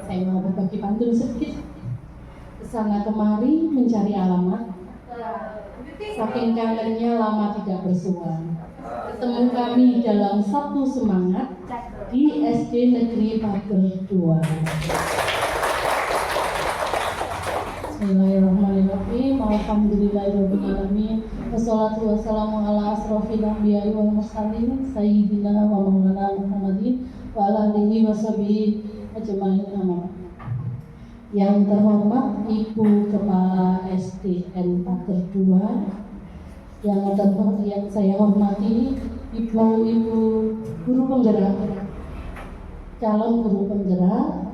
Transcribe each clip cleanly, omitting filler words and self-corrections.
Saya mau berbagi pantun sedikit. Kesana kemari mencari alamat, saking kangennya lama tidak bersua. Ketemu kami dalam satu semangat di SD Negeri Pager 2. Bismillahirrahmanirrahim. Alhamdulillahirrahmanirrahim. Wassalatu wassalamu ala asrofil anbiya'i wal mursalin sayyidina wa maulana Muhammadin wa ala alihi wa sahbihi ajma'in. Yang terhormat Ibu Kepala SDN Pager 2, yang saya hormati Ibu-ibu guru penggerak, calon guru penggerak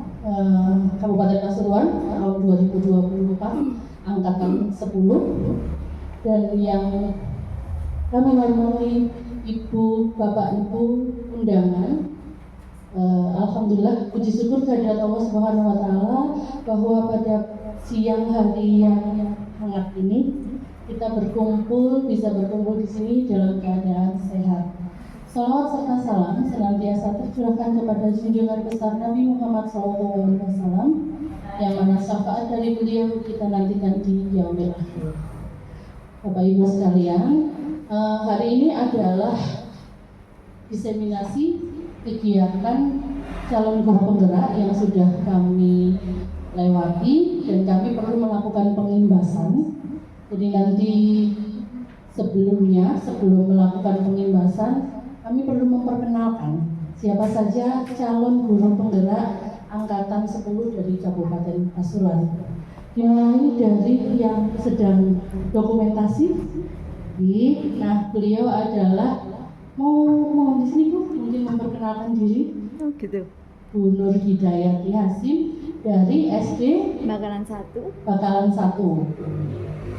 Kabupaten Pasuruan tahun 2024 angkatan 10, dan yang kami hormati Ibu, Bapak, Ibu undangan. Alhamdulillah, puji syukur kehadirat Allah Subhanahu wa taala bahwa pada siang hari yang hangat ini kita bisa berkumpul di sini dalam keadaan sehat. Salawat serta salam senantiasa tercurahkan kepada junjungan besar Nabi Muhammad SAW, yang mana syafaat dari beliau kita nantikan di yaumil akhir. Bapak Ibu sekalian, hari ini adalah diseminasi kegiatan calon guru penggerak yang sudah kami lewati, dan kami perlu melakukan pengimbasan. Jadi nanti sebelum melakukan pengimbasan, kami perlu memperkenalkan siapa saja calon guru penggerak angkatan 10 dari Kabupaten Pasuruan. Dimulai dari yang sedang dokumentasi. Nah, beliau adalah mau di sini Bu, mungkin memperkenalkan diri. Oh gitu. Bu Nur Hidayati Hasim dari SD Bakalan 1.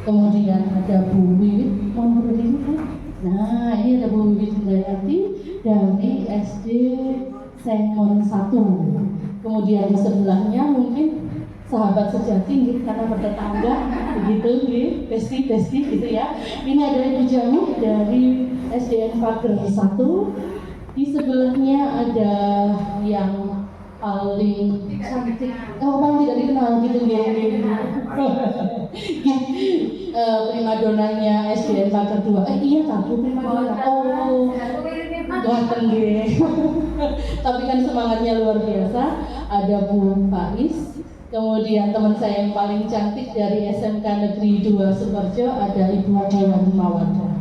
Kemudian ada Bu Wiwit, mau berdiri kan? Nah, ini ada Bu Wiwit Hidayati dari SD Sengon 1. Kemudian di sebelahnya mungkin sahabat sejati karena bertetangga begitu, besti gitu ya. Ini ada Ibu Jami dari SDN Pager 1. Di sebelahnya ada yang paling cantik, paling tidak dikenal gitu primadonanya SDN Pager 2. Iya Kak, primadona. Ganteng tapi kan semangatnya luar biasa. Ada Bu Faiz. Kemudian teman saya yang paling cantik dari SMK Negeri 2 Sukoharjo, ada Ibu Dewan Mawadah.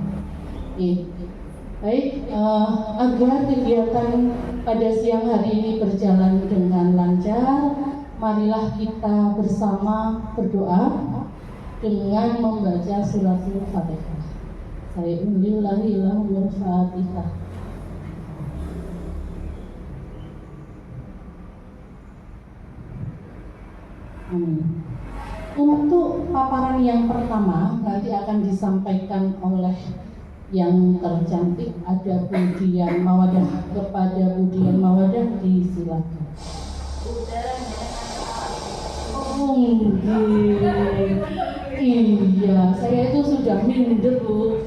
Baik, agar kegiatan pada siang hari ini berjalan dengan lancar, marilah kita bersama berdoa dengan membaca suratul Fatihah. Saya unilahilahumul Fatihah. Amin. Untuk paparan yang pertama nanti akan disampaikan oleh yang tercantik, ada Budian Mawadah. Kepada Budian Mawadah disilakan. Iya, saya itu sudah minder Bu.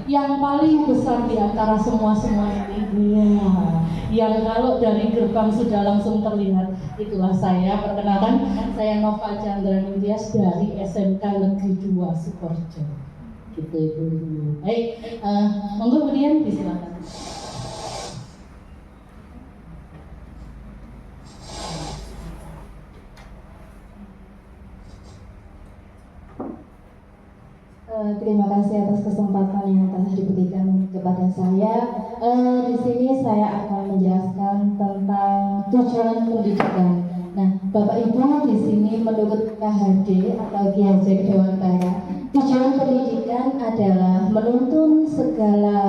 Yang paling besar di antara semua ini, yang kalau dari gerbang sudah langsung terlihat, itulah saya. Perkenalkan, saya Nova Chandra Nintias dari SMK Negeri 2 Sukoharjo. Gitu Ibu. Baik, monggo kemudian disilakan. Terima kasih atas kesempatan yang telah diberikan kepada saya. Di sini saya akan menjelaskan tentang tujuan pendidikan. Nah, Bapak Ibu, di sini menurut KHD atau Ki Hajar Dewantara, tujuan pendidikan adalah menuntun segala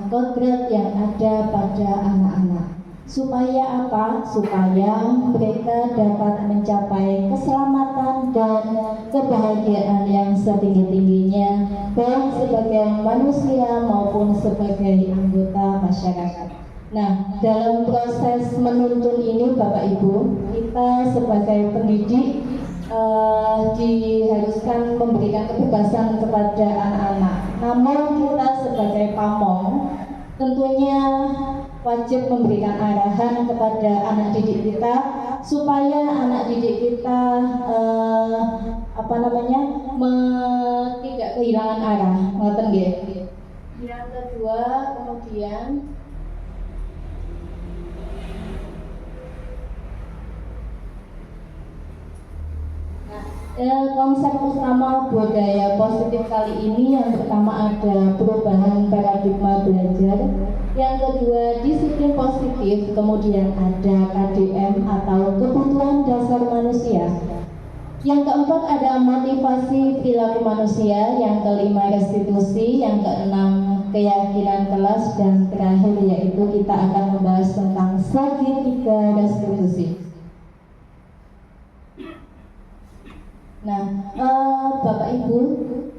kodrat yang ada pada anak-anak. Supaya apa? Supaya mereka dapat mencapai keselamatan dan kebahagiaan yang setinggi-tingginya, baik sebagai manusia maupun sebagai anggota masyarakat. Nah, dalam proses menuntun ini Bapak Ibu, kita sebagai pendidik diharuskan memberikan kebebasan kepada anak-anak. Namun kita sebagai pamong tentunya wajib memberikan arahan kepada anak didik kita supaya anak didik kita tidak kehilangan arah. Ngoten nggih. Yang kedua, kemudian konsep utama budaya positif kali ini yang pertama ada perubahan paradigma belajar, yang kedua disiplin positif, kemudian ada KDM atau kebutuhan dasar manusia, yang keempat ada motivasi perilaku manusia, yang kelima restitusi, yang keenam keyakinan kelas, dan terakhir yaitu kita akan membahas tentang segitiga restitusi. Nah, Bapak Ibu,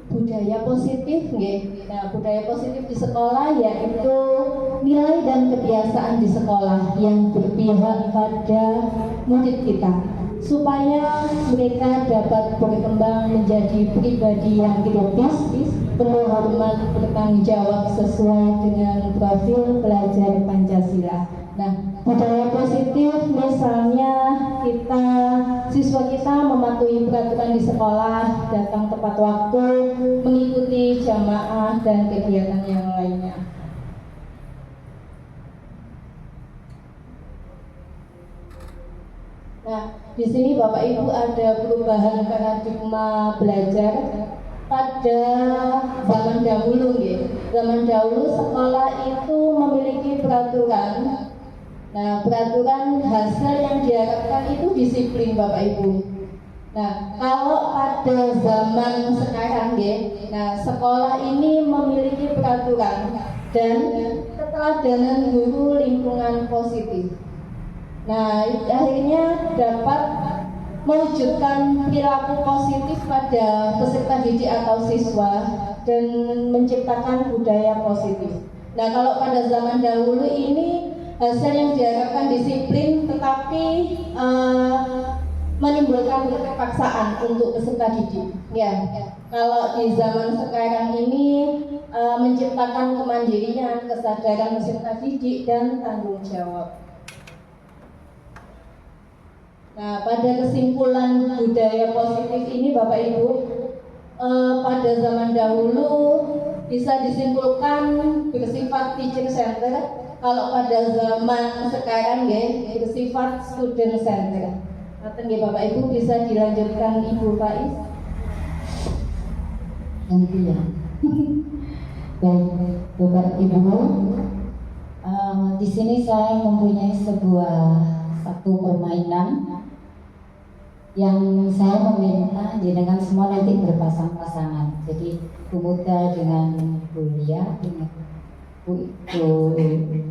budaya positif nggih. Nah, budaya positif di sekolah yaitu nilai dan kebiasaan di sekolah yang berpihak pada murid kita supaya mereka dapat berkembang menjadi pribadi yang kritis, penuh hormat, bertanggung jawab sesuai dengan profil pelajar Pancasila. Nah, budaya positif misalnya siswa kita mematuhi peraturan di sekolah, datang tepat waktu, mengikuti jamaah dan kegiatan yang lainnya. Nah, di sini Bapak Ibu ada perubahan paradigma belajar pada zaman dahulu nggih. Zaman dahulu sekolah itu memiliki peraturan. Nah, peraturan hasil yang diharapkan itu disiplin Bapak Ibu. Nah, kalau pada zaman sekarang nah sekolah ini memiliki peraturan dan keteladanan guru lingkungan positif. Nah, akhirnya dapat mewujudkan perilaku positif pada peserta didik atau siswa dan menciptakan budaya positif. Nah, kalau pada zaman dahulu ini hasil yang diharapkan disiplin, tetapi menimbulkan keterpaksaan untuk peserta didik. Ya, kalau di zaman sekarang ini menciptakan kemandirian, kesadaran peserta didik dan tanggung jawab. Nah, pada kesimpulan budaya positif ini, Bapak Ibu, pada zaman dahulu bisa disimpulkan bersifat teacher center. Kalau pada zaman sekarang bersifat student center. Nanti Bapak Ibu bisa dilanjutkan Ibu Faiz. Nanti ya. Baik, Bapak Ibu, di sini saya mempunyai satu permainan yang saya meminta jenengan semua nanti berpasang-pasangan. Jadi Bu Muda dengan Bu Lia, dengan Bu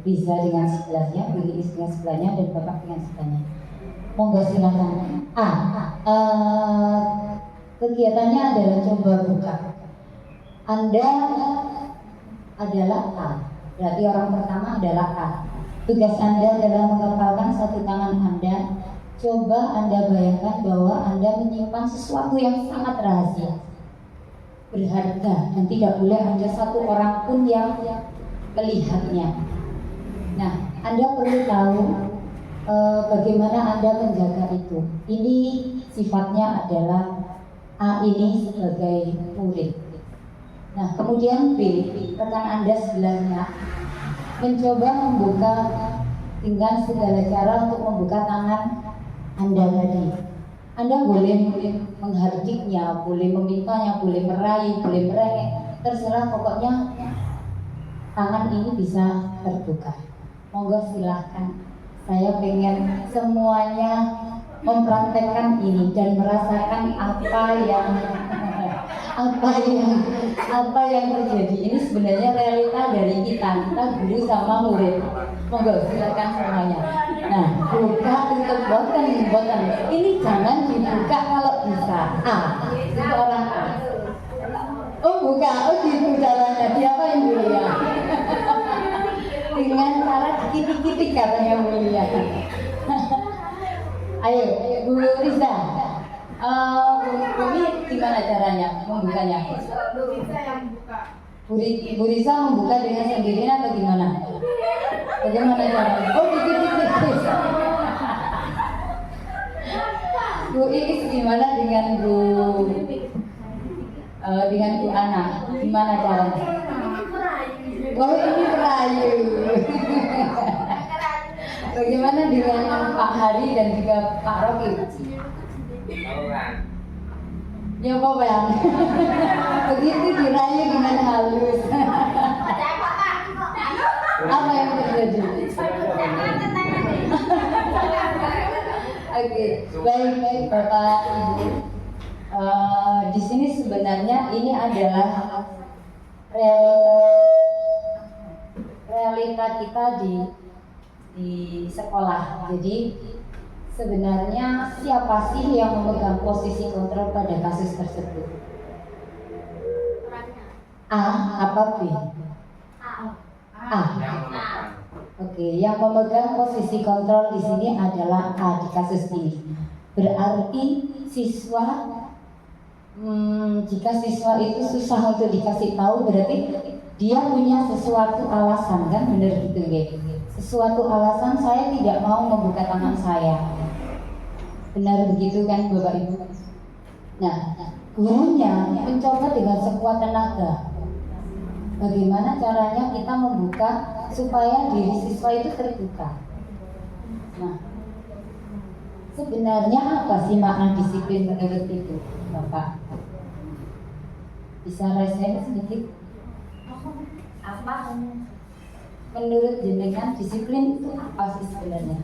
Riza dengan sebelahnya, Bu Iis dengan sebelahnya, dan Bapak dengan sebelahnya. Monggo silakan. Kegiatannya adalah coba buka. Anda adalah A, berarti orang pertama adalah A. Tugas Anda adalah mengepalkan satu tangan Anda. Coba Anda bayangkan bahwa Anda menyimpan sesuatu yang sangat rahasia, berharga, dan tidak boleh ada satu orang pun yang melihatnya. Nah, Anda perlu tahu bagaimana Anda menjaga itu. Ini sifatnya adalah A ini sebagai murid. Nah, kemudian B, rekan Anda sebelahnya mencoba membuka dengan segala cara untuk membuka tangan Anda tadi. Anda boleh menghardiknya, boleh memintanya, boleh meraih, boleh merengek, terserah, pokoknya tangan ini bisa terbuka. Monggo silahkan. Saya pengen semuanya mempraktekkan ini dan merasakan apa yang terjadi. Ini sebenarnya realita dari kita guru sama murid. Monggo silakan semuanya. Nah, buka tutup boten. Ini jangan dibuka kalau bisa. Itu orang A. Buka, gitu caranya. Diapain dulu ya? Dengan cara dikit-dikit katanya mulia. Ayo, Bu Riza. Ini gimana caranya membukanya? Bu Riza yang buka. Bu Riza membuka dengan sendirinya atau gimana? Bagaimana caranya? Oh, dikit-dikit. Bu Iis gimana dengan Bu Ana? Gimana caranya? Oh, ini merayu. Bagaimana dengan Pak Hari dan juga Pak Rocky? Ya apa ya? Begitu dirayu dengan halus. Apa yang terjadi? Oke, baik Bapak Ibu. Di sini sebenarnya ini adalah realita kita di sekolah. Jadi sebenarnya siapa sih yang memegang posisi kontrol pada kasus tersebut? A apa B? A. Oke, yang memegang posisi kontrol di sini adalah A di kasus ini. Berarti siswa, jika siswa itu susah untuk dikasih tahu, berarti dia punya sesuatu alasan, kan? Benar gitu ya? Sesuatu alasan saya tidak mau membuka tangan saya. Benar begitu kan Bapak Ibu? Nah, gurunya mencoba dengan sekuat tenaga. Bagaimana caranya kita membuka supaya diri siswa itu terbuka? Nah, sebenarnya apa sih makna disiplin menurut itu, Bapak? Bisa rasain sedikit? Apa menurut jenengan disiplin itu apa sih sebenarnya?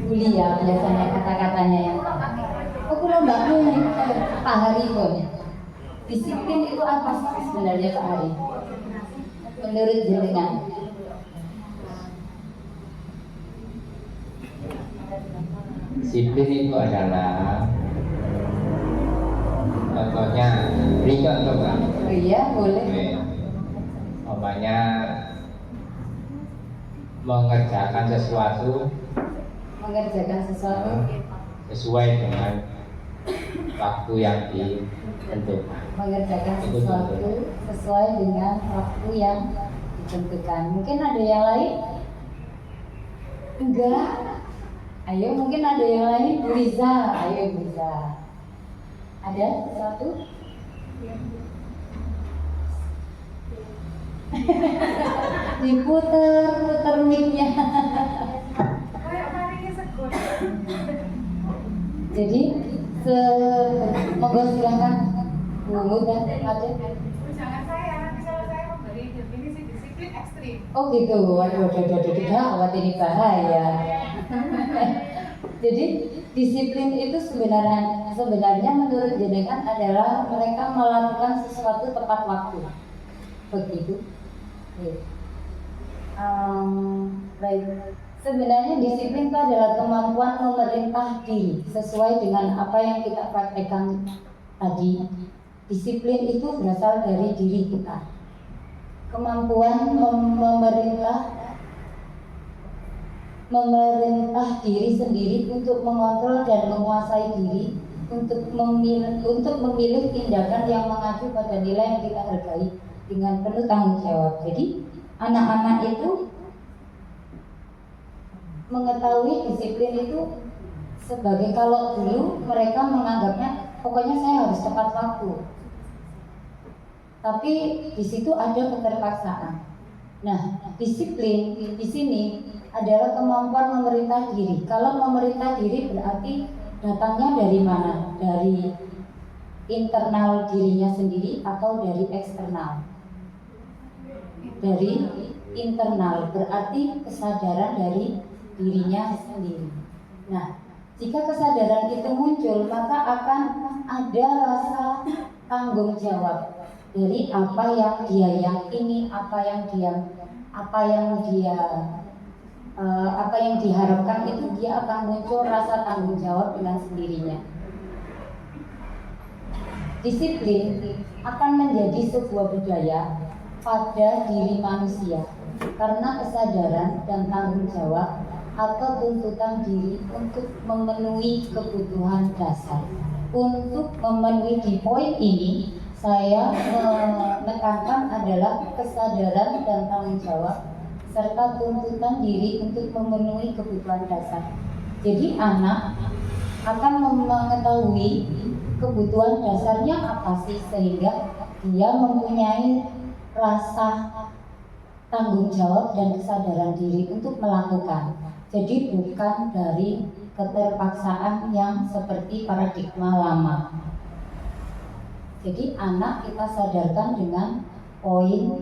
Kuliah biasanya kata-katanya yang aku mbakmu Pak Hari kok. Disiplin itu apa sih sebenarnya Pak Hari? Menurut jenengan? Disiplin itu adalah, contohnya, beri contoh kan? Oh iya, boleh. Umpamanya mengerjakan sesuatu sesuai dengan waktu yang ditentukan. Mengerjakan sesuatu sesuai dengan waktu yang ditentukan. Mungkin ada yang lain? Enggak. Ayo, mungkin ada yang lain. Bu Riza, ayo Bu Riza. Ada sesuatu? Diputer mic-nya. Jadi monggo silakan Bu dan ada. Jangan saya, nanti kalau saya memberi definisi disiplin ekstrim. Oh gitu, waduh, gawat ini bahaya. Jadi disiplin itu sebenarnya menurut jenengan adalah mereka melakukan sesuatu tepat waktu. Begitu. Baik. Sebenarnya disiplin itu adalah kemampuan memerintah diri sesuai dengan apa yang kita praktekkan tadi. Disiplin itu berasal dari diri kita. Kemampuan memerintah diri sendiri untuk mengontrol dan menguasai diri, untuk memilih tindakan yang mengacu pada nilai yang kita hargai dengan penuh tanggung jawab. Jadi anak-anak itu mengetahui disiplin itu sebagai, kalau dulu mereka menganggapnya pokoknya saya harus tepat waktu, tapi di situ ada keterpaksaan. Nah, disiplin di sini adalah kemampuan memerintah diri. Kalau memerintah diri berarti datangnya dari mana? Dari internal dirinya sendiri atau dari eksternal? Dari internal, berarti kesadaran dari dirinya sendiri. Nah, jika kesadaran itu muncul, maka akan ada rasa tanggung jawab dari apa yang dia yakini, apa yang diharapkan itu, dia akan muncul rasa tanggung jawab dengan sendirinya. Disiplin akan menjadi sebuah budaya pada diri manusia karena kesadaran dan tanggung jawab atau tuntutan diri untuk memenuhi kebutuhan dasar. Untuk memenuhi di poin ini, saya menekankan adalah kesadaran dan tanggung jawab serta tuntutan diri untuk memenuhi kebutuhan dasar. Jadi anak akan mengetahui kebutuhan dasarnya apa sih, sehingga dia mempunyai rasa tanggung jawab dan kesadaran diri untuk melakukan. Jadi bukan dari keterpaksaan yang seperti paradigma lama. Jadi anak kita sadarkan dengan poin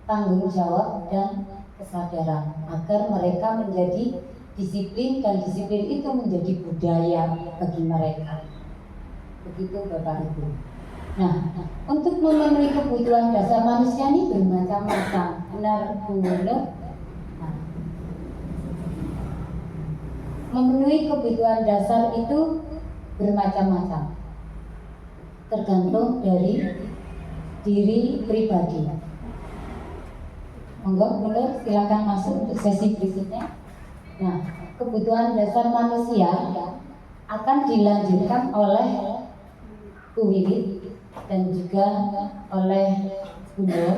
tanggung jawab dan kesadaran agar mereka menjadi disiplin, dan disiplin itu menjadi budaya bagi mereka. Begitu Bapak Ibu. Nah, untuk memenuhi kebutuhan dasar manusia ini bermacam-macam. Benar Bu Nur? Nah, memenuhi kebutuhan dasar itu bermacam-macam, tergantung dari diri pribadi. Monggo Bu Nur, silakan masuk untuk sesi berikutnya. Nah, kebutuhan dasar manusia akan dilanjutkan oleh Bu Wiwit dan juga oleh Bu Nur.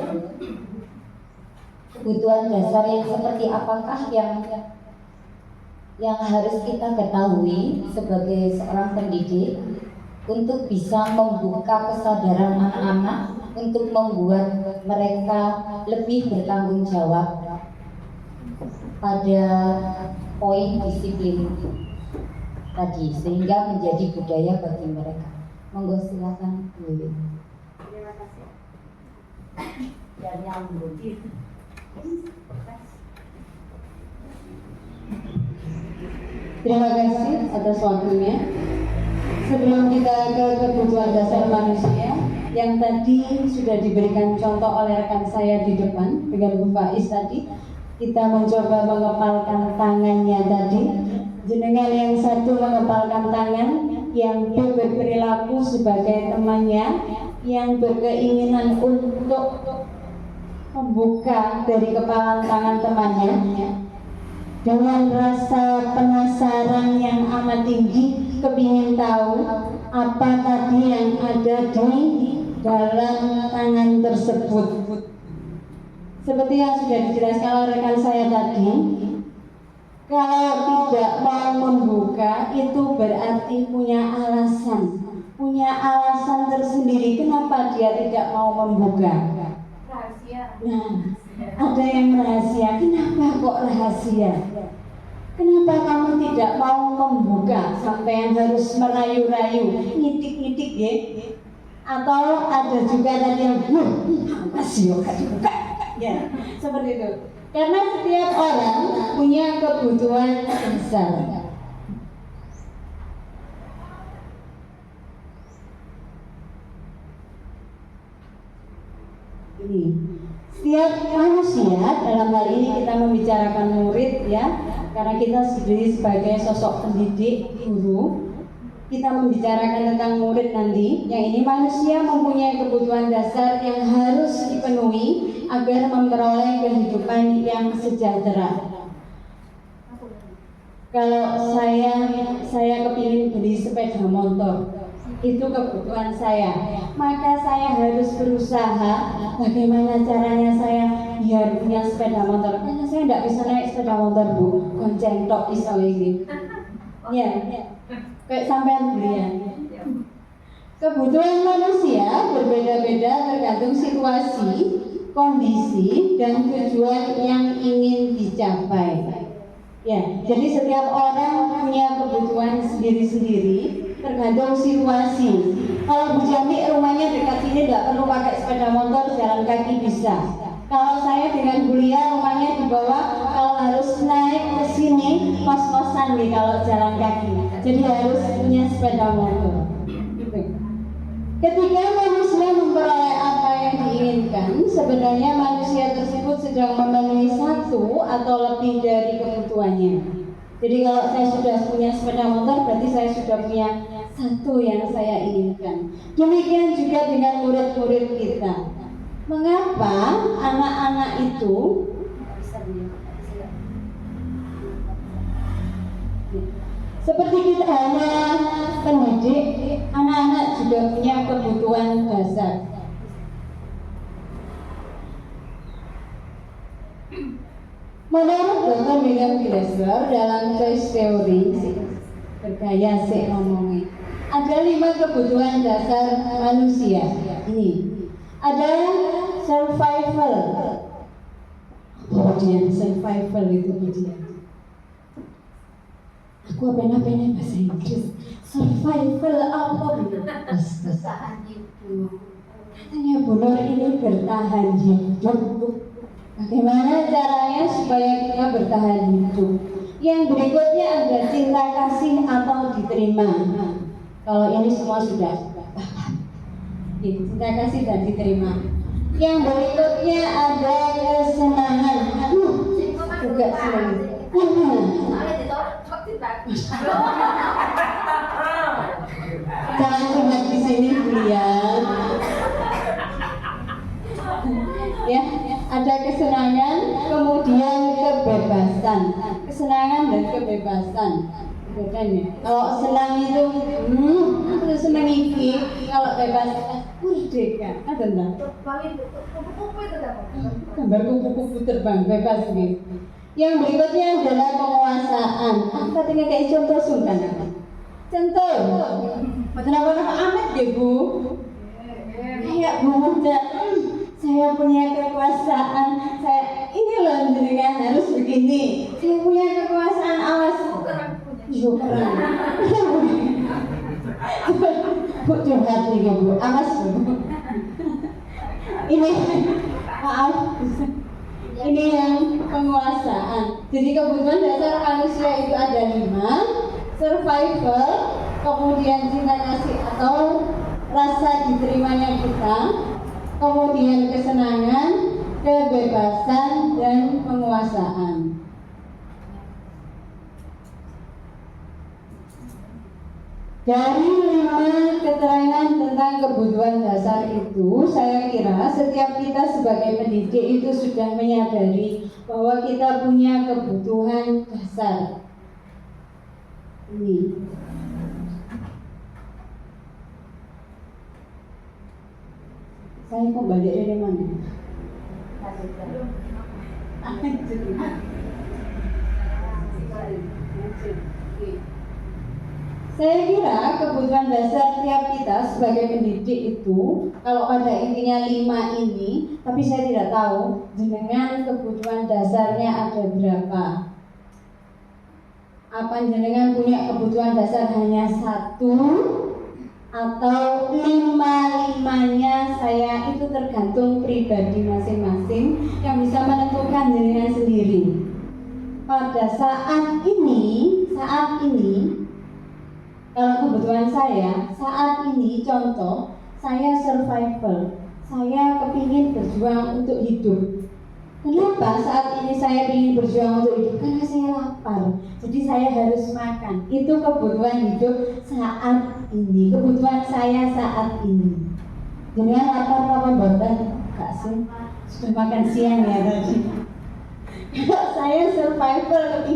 Kebutuhan dasar yang seperti apakah yang harus kita ketahui sebagai seorang pendidik untuk bisa membuka kesadaran anak-anak, untuk membuat mereka lebih bertanggung jawab pada poin disiplin tadi, sehingga menjadi budaya bagi mereka. Monggo silakan Bu Wiwit. Terima kasih. Dan nyambung. Terima kasih atas waktunya. Sebelum kita ke kebutuhan dasar manusia yang tadi sudah diberikan contoh oleh rekan saya di depan dengan Bu Faiz tadi, kita mencoba mengepalkan tangannya tadi. Jenengan yang satu mengepalkan tangan, yang berperilaku sebagai temannya, yang berkeinginan untuk membuka dari kepalan tangan temannya dengan rasa penasaran yang amat tinggi, kepingin tahu apa tadi yang ada di dalam tangan tersebut. Seperti yang sudah dijelaskan oleh rekan saya tadi, kalau tidak mau membuka itu berarti punya alasan tersendiri kenapa dia tidak mau membuka. Rahasia. Nah, ada yang rahasia. Kenapa kok rahasia? Kenapa kamu tidak mau membuka? Sampai yang harus merayu-rayu, ngitik-ngitik ya? Atau ada juga tadi yang masih gak dibuka. Ya, seperti itu. Karena setiap orang punya kebutuhan dasar. Ini setiap manusia, dalam hal ini kita membicarakan murid ya, karena kita sendiri sebagai sosok pendidik, guru, kita membicarakan tentang murid nanti. Yang ini manusia mempunyai kebutuhan dasar yang harus dipenuhi agar memperoleh kehidupan yang sejahtera. Kalau saya kepingin beli sepeda motor, itu kebutuhan saya, maka saya harus berusaha bagaimana caranya saya biar punya sepeda motor. Karena saya tidak bisa naik sepeda motor Bu, gonceng tok iso ini. Ya, kayak sampean belian. Kebutuhan manusia berbeda-beda tergantung situasi, kondisi, dan tujuan yang ingin dicapai. Ya, jadi setiap orang punya kebutuhan sendiri-sendiri tergantung situasi. Kalau Bu Jami rumahnya dekat sini tidak perlu pakai sepeda motor, jalan kaki bisa. Kalau saya dengan kuliah rumahnya di bawah, kalau harus naik ke sini kos-kosan nih kalau jalan kaki. Jadi harus punya sepeda motor. Gitu. Ketika manusia memperoleh apa yang diinginkan, sebenarnya manusia tersebut sedang memenuhi satu atau lebih dari kebutuhannya. Jadi kalau saya sudah punya sepeda motor, berarti saya sudah punya satu yang saya inginkan. Demikian juga dengan murid-murid kita. Mengapa anak-anak itu seperti kita hanya pendidik, anak-anak juga punya kebutuhan dasar. Menurut Dr. William Glasser dalam choice theory, bergaya sih ngomongnya, ada 5 kebutuhan dasar manusia. Ini ada survival. Kemudian survival itu dia. Aku apa-apa bahasa Inggris. Survival apa? Bertahan hidup. Katanya Bu Nur ini bertahan hidup. Bagaimana caranya supaya kita bertahan hidup? Yang berikutnya ada cinta kasih atau diterima. Kalau ini semua sudah cinta kasih dan diterima. Yang berikutnya ada kesenangan. Juga senang. Jangan cuma di sini lihat. Ya, ada kesenangan, kemudian kebebasan. Kesenangan dan kebebasan. Bedanya. Kalau senang itu, aku senang iki. Kalau bebas, merdeka. Ada enggak? Kupu-kupu itu apa? Gambar kupu-kupu terbang bebas gitu. Yang berikutnya adalah penguasaan. Katanya kayak contoh sungkan. Contoh. Kenapa amat ya Bu? Kayak Bu muda. Saya punya kekuasaan. Saya ini loh jenengan harus begini. Saya punya kekuasaan, awas. Syukuran. Bu curhat nih Bu. Awas Bu. Ini maaf. Ini yang penguasaan. Jadi kebutuhan dasar manusia itu ada 5. Survival, kemudian cinta kasih atau rasa diterimanya kita, kemudian kesenangan, kebebasan, dan penguasaan. Dari 5 keterangan tentang kebutuhan dasar itu, saya kira setiap kita sebagai pendidik itu sudah menyadari bahwa kita punya kebutuhan dasar. Ini. Saya kok balik dari mana? Saya kira kebutuhan dasar tiap kita sebagai pendidik itu, kalau pada intinya 5 ini, tapi saya tidak tahu jenengan kebutuhan dasarnya ada berapa. Apa jenengan punya kebutuhan dasar hanya 1 atau 5-5-nya? Saya itu tergantung pribadi masing-masing yang bisa menentukan jenengan sendiri. Pada saat ini kalau kebutuhan saya saat ini, contoh, saya survival, saya kepingin berjuang untuk hidup. Kenapa saat ini saya ingin berjuang untuk hidup? Karena saya lapar, jadi saya harus makan. Itu kebutuhan hidup saat ini, kebutuhan saya saat ini. Jangan lapar apa boten? Enggak sih, sudah makan siang ya tadi. Saya survival,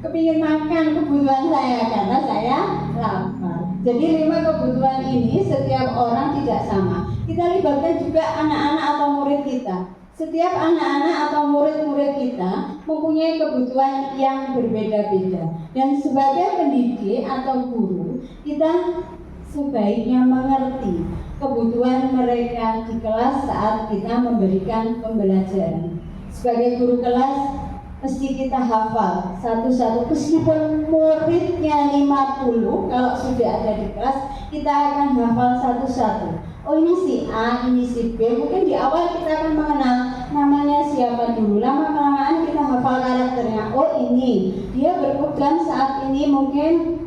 kepingin makan, kebutuhan saya karena saya lapar. Jadi 5 kebutuhan ini setiap orang tidak sama. Kita libatkan juga anak-anak atau murid kita. Setiap anak-anak atau murid-murid kita mempunyai kebutuhan yang berbeda-beda. Dan sebagai pendidik atau guru, kita sebaiknya mengerti kebutuhan mereka di kelas saat kita memberikan pembelajaran. Sebagai guru kelas, mesti kita hafal satu-satu, meskipun muridnya 50, kalau sudah ada di kelas, kita akan hafal satu-satu. Oh ini si A, ini si B. Mungkin di awal kita akan mengenal namanya siapa dulu. Lama-kelamaan kita hafal karakternya. Oh ini, dia berpegang saat ini mungkin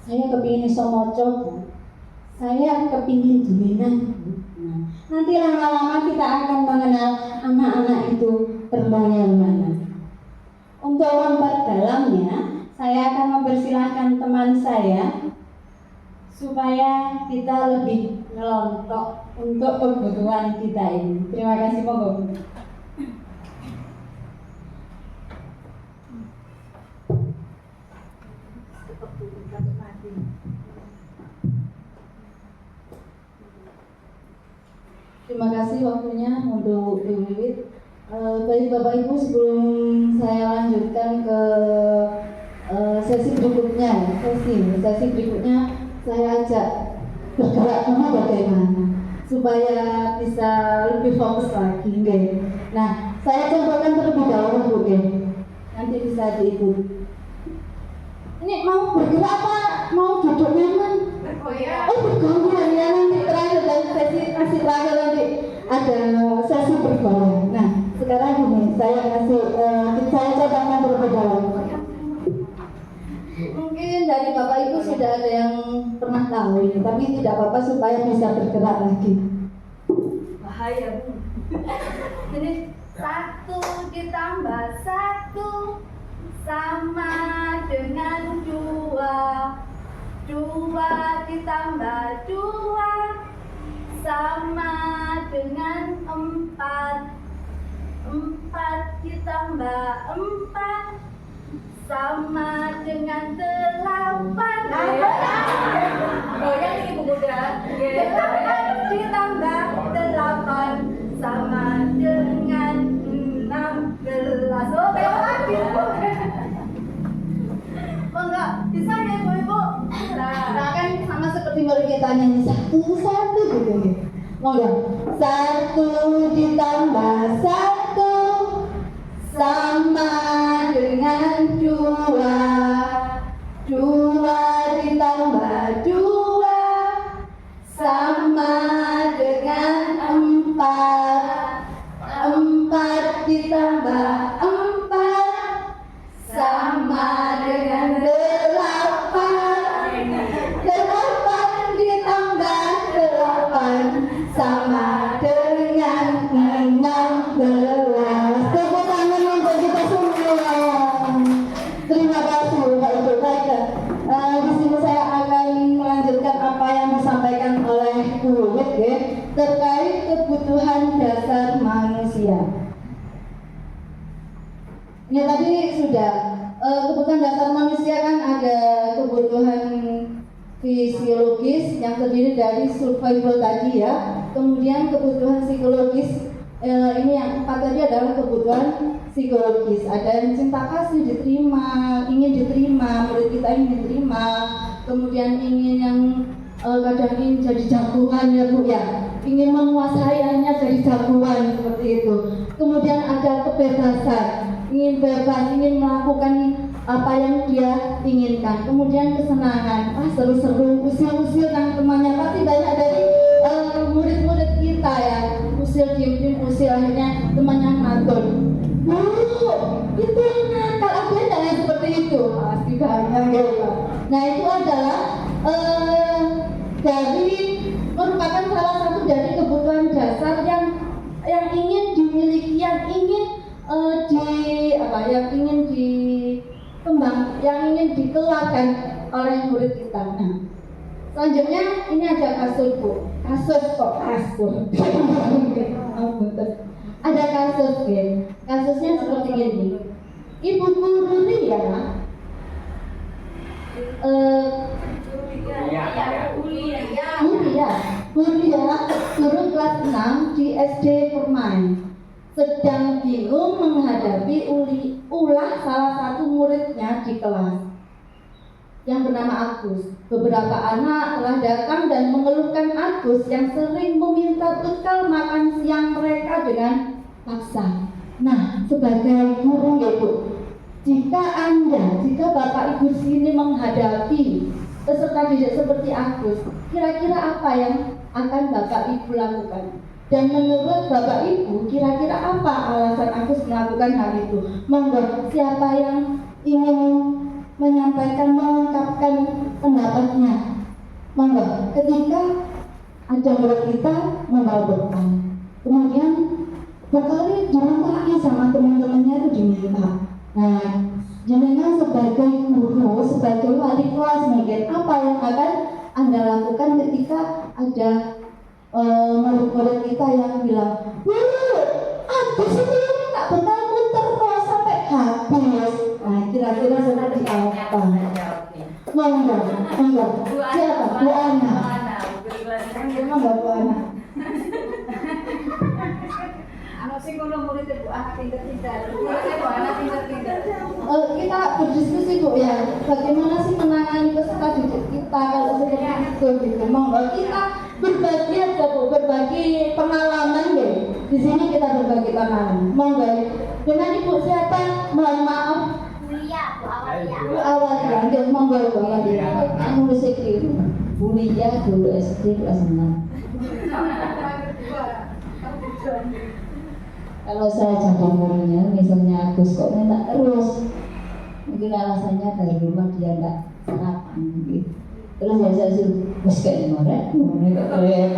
saya kepingin iso moco, saya kepingin dominan. Nanti lama-lama kita akan mengenal anak-anak itu perlunya mana. Untuk memperdalamnya, saya akan mempersilahkan teman saya supaya kita lebih ngelontok untuk kebutuhan kita ini. Terima kasih, monggo. Terima kasih waktunya untuk Ibu Wiwit. Baik Bapak Ibu, sebelum saya lanjutkan ke sesi berikutnya, saya ajak bergerak bagaimana supaya bisa lebih fokus lagi, okay? Nah, saya contohkan terlebih dahulu, nanti bisa diikuti. Ini mau bergerak apa? Mau duduk nyaman? Oh, bergoyang ya, nanti terakhir dan sesi terakhir nanti ada sesi bergoyang. Nah, sekarang ini saya contohkan terlebih dahulu. Mungkin dari Bapak Ibu sudah ada yang pernah tahu ini, tapi tidak apa-apa supaya bisa bergerak lagi. Bahaya, Bu. Ini 1 ditambah 1 sama dengan 2. 2 ditambah 2 sama dengan 4. 4 ditambah 4 sama dengan 8. Goyang Ibu Bunda. 8 ditambah 8 sama dengan 16. Oh, kayak lagi. Enggak, bisa ya Ibu-ibu? Nah, kan sama seperti murid kita nyanyi satu gitu. Mau nggak? 1 ditambah 1 sama dengan 2. 2 ditambah 2 sama dengan 4. 4 ditambah 4 sama dengan 8. 8 ditambah 8 sama dengan 16. Tepuk tangan untuk kita semua. Terima kasih Bapak Ibu. Di sini saya akan melanjutkan apa yang disampaikan oleh Bu Wiwit terkait kebutuhan dasar manusia. Ya tadi sudah kebutuhan dasar manusia kan ada kebutuhan fisiologis yang terdiri dari survival tadi ya. Kemudian kebutuhan psikologis ini yang 4 tadi adalah kebutuhan psikologis. Ada yang cinta kasih diterima, ingin diterima, murid kita ingin diterima. Kemudian ingin yang kadang ingin jadi jagoan ya Bu ya, ingin menguasai hanya jadi jagoan seperti itu. Kemudian ada kebebasan, ingin bebas, ingin melakukan apa yang dia inginkan. Kemudian kesenangan, seru-seru, usil-usil kan temannya. Pasti banyak dari murid-murid kita ya, usil diem-diem, usil akhirnya temannya ngatur. Itu yang nakal, aku yang seperti itu. Pasti banyak ya. Nah itu adalah merupakan salah satu dari kebutuhan dasar yang ingin dimiliki, yang ingin yang ingin dikeluarkan oleh murid kita. Nah, selanjutnya ini ada kasus Bu. Kasus. Ada kasus Kasusnya seperti ini. Ibu guru Ria guru kelas 6 di SD Permai sedang bingung menghadapi ulah salah satu muridnya di kelas yang bernama Agus. Beberapa anak telah datang dan mengeluhkan Agus yang sering meminta bekal makan siang mereka dengan paksa. Nah, sebagai guru ya Bu, jika Bapak Ibu sini menghadapi peserta didik seperti Agus, kira-kira apa yang akan Bapak Ibu lakukan? Dan menurut Bapak Ibu, kira-kira apa alasan Agus melakukan hal itu? Monggo, siapa yang ingin mengungkapkan pendapatnya? Monggo. Ketika ada murid kita membawa bekal, kemudian bekalnya dimintai sama teman-temannya itu diminta. Nah, jenengan sebagai guru, sebagai wali kelas mungkin apa yang akan Anda lakukan ketika ada murid-murid kita yang bilang, Agus ini tak bekal muter terus sampai habis. Nah, kira-kira seperti apa? Monggo. Siapa? Bu Ana. Monggo Bu Ana. sing ngono murid Bu anak pinter-pinter. Murid Bu anak pinter-pinter. Kita berdiskusi Bu ya, bagaimana sih menangani peserta didik kita kalau seperti itu gitu. Monggo kita berbagi aja Bu, berbagi pengalaman ya. Di sini kita berbagi pengalaman. Monggo. Dengan Ibu siapa? Mohon maaf. Bu Awalia, nggih monggo Bu Awalia. Anu wis iki Bulia dulu SD kelas 6. Kalau saya jadi gurunya, misalnya Agus kok minta terus, mungkin alasannya dari rumah dia enggak sarapan gitu. Terus ya saya suruh, bos kayak ngorek, ngorek keren.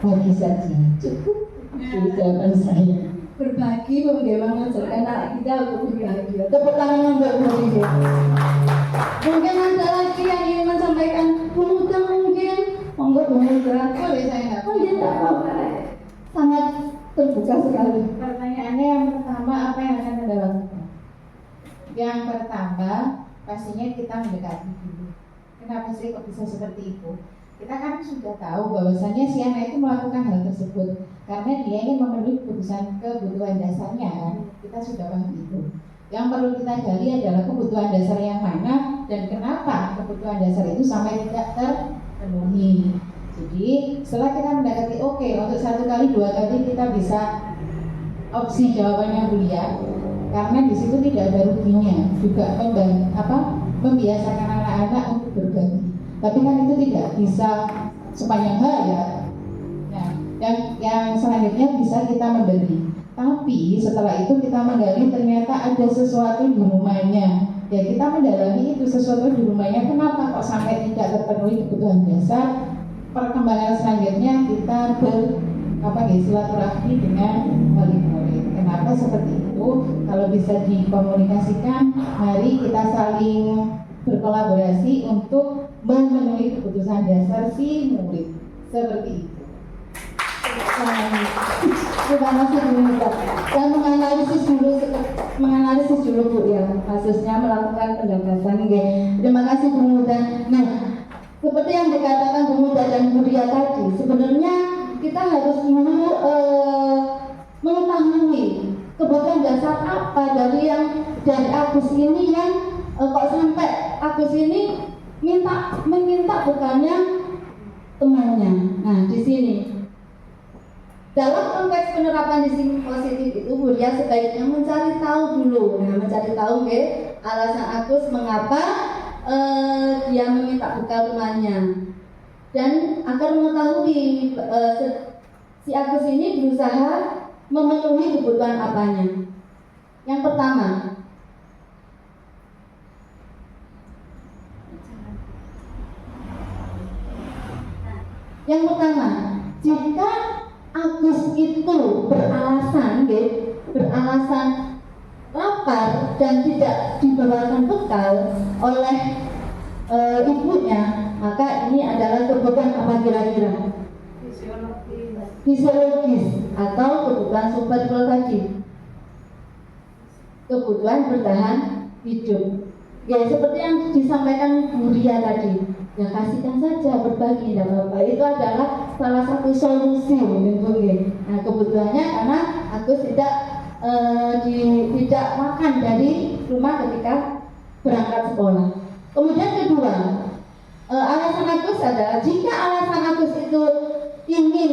Bagi saja cukup dari jawaban saya. Berbagi bagaimana mengajarkan anak kita untuk berbagi. Tepuk tangan untuk berbagi. Mungkin ada lagi yang ingin menyampaikan, Bunda mungkin, monggo Bunda. Boleh saya nggak? Oh iya tak apa. Sangat terbuka sekali. Pertanyaannya yang pertama, apa yang akan Anda lakukan? Yang pertama, pastinya kita mendekati dulu. Kenapa sih kok bisa seperti itu? Kita kan sudah tahu bahwasannya si anak itu melakukan hal tersebut karena dia ingin memenuhi kebutuhan dasarnya kan. Kita sudah paham itu. Yang perlu kita gali adalah kebutuhan dasar yang mana dan kenapa kebutuhan dasar itu sampai tidak terpenuhi. Jadi setelah kita mendekati oke, untuk 1 kali 2 kali kita bisa opsi jawabannya Bulia, karena di situ tidak ada ruginya, juga membiasakan anak-anak untuk berbagi. Tapi kan itu tidak bisa sepanjang hari ya. Nah, yang selanjutnya bisa kita memberi. Tapi setelah itu kita menggali ternyata ada sesuatu di rumahnya. Ya kita mendalami itu sesuatu di rumahnya. Kenapa kok sampai tidak terpenuhi kebutuhan dasar? Perkembangan selanjutnya kita silaturahmi dengan wali murid. Kenapa seperti itu? Kalau bisa dikomunikasikan, mari kita saling berkolaborasi untuk memenuhi kebutuhan dasar si murid. Seperti itu. Terima kasih Bu. Dan menganalisis dulu Bu ya, kasusnya melakukan pendekatan. Terima kasih Bu Muda. Nah, seperti yang dikatakan Bu Muda dan Bu Ria tadi, sebenarnya kita harus dulu mengetahui kebutuhan dasar apa dari Agus ini yang kok sampai Agus ini meminta bukannya temannya. Nah, di sini dalam konteks penerapan disiplin positif itu Bu Ria sebaiknya mencari tahu dulu. Nah, mencari tahu alasan Agus mengapa dia meminta bekal temannya, dan agar mengetahui si Agus ini berusaha memenuhi kebutuhan apanya. Yang pertama, jika Agus itu beralasan lapar dan tidak dibawakan bekal oleh ibunya, maka ini adalah kebutuhan apa kira-kira? Fisiologis atau kebutuhan survival tadi, kebutuhan bertahan hidup. Ya seperti yang disampaikan Bu Ria tadi, ya kasihkan saja, berbagi, tidak apa-apa. Itu adalah salah satu solusi. Nah, kebutuhannya karena Agus tidak makan dari rumah ketika berangkat sekolah. Kemudian kedua, alasan Agus adalah jika alasan Agus itu ingin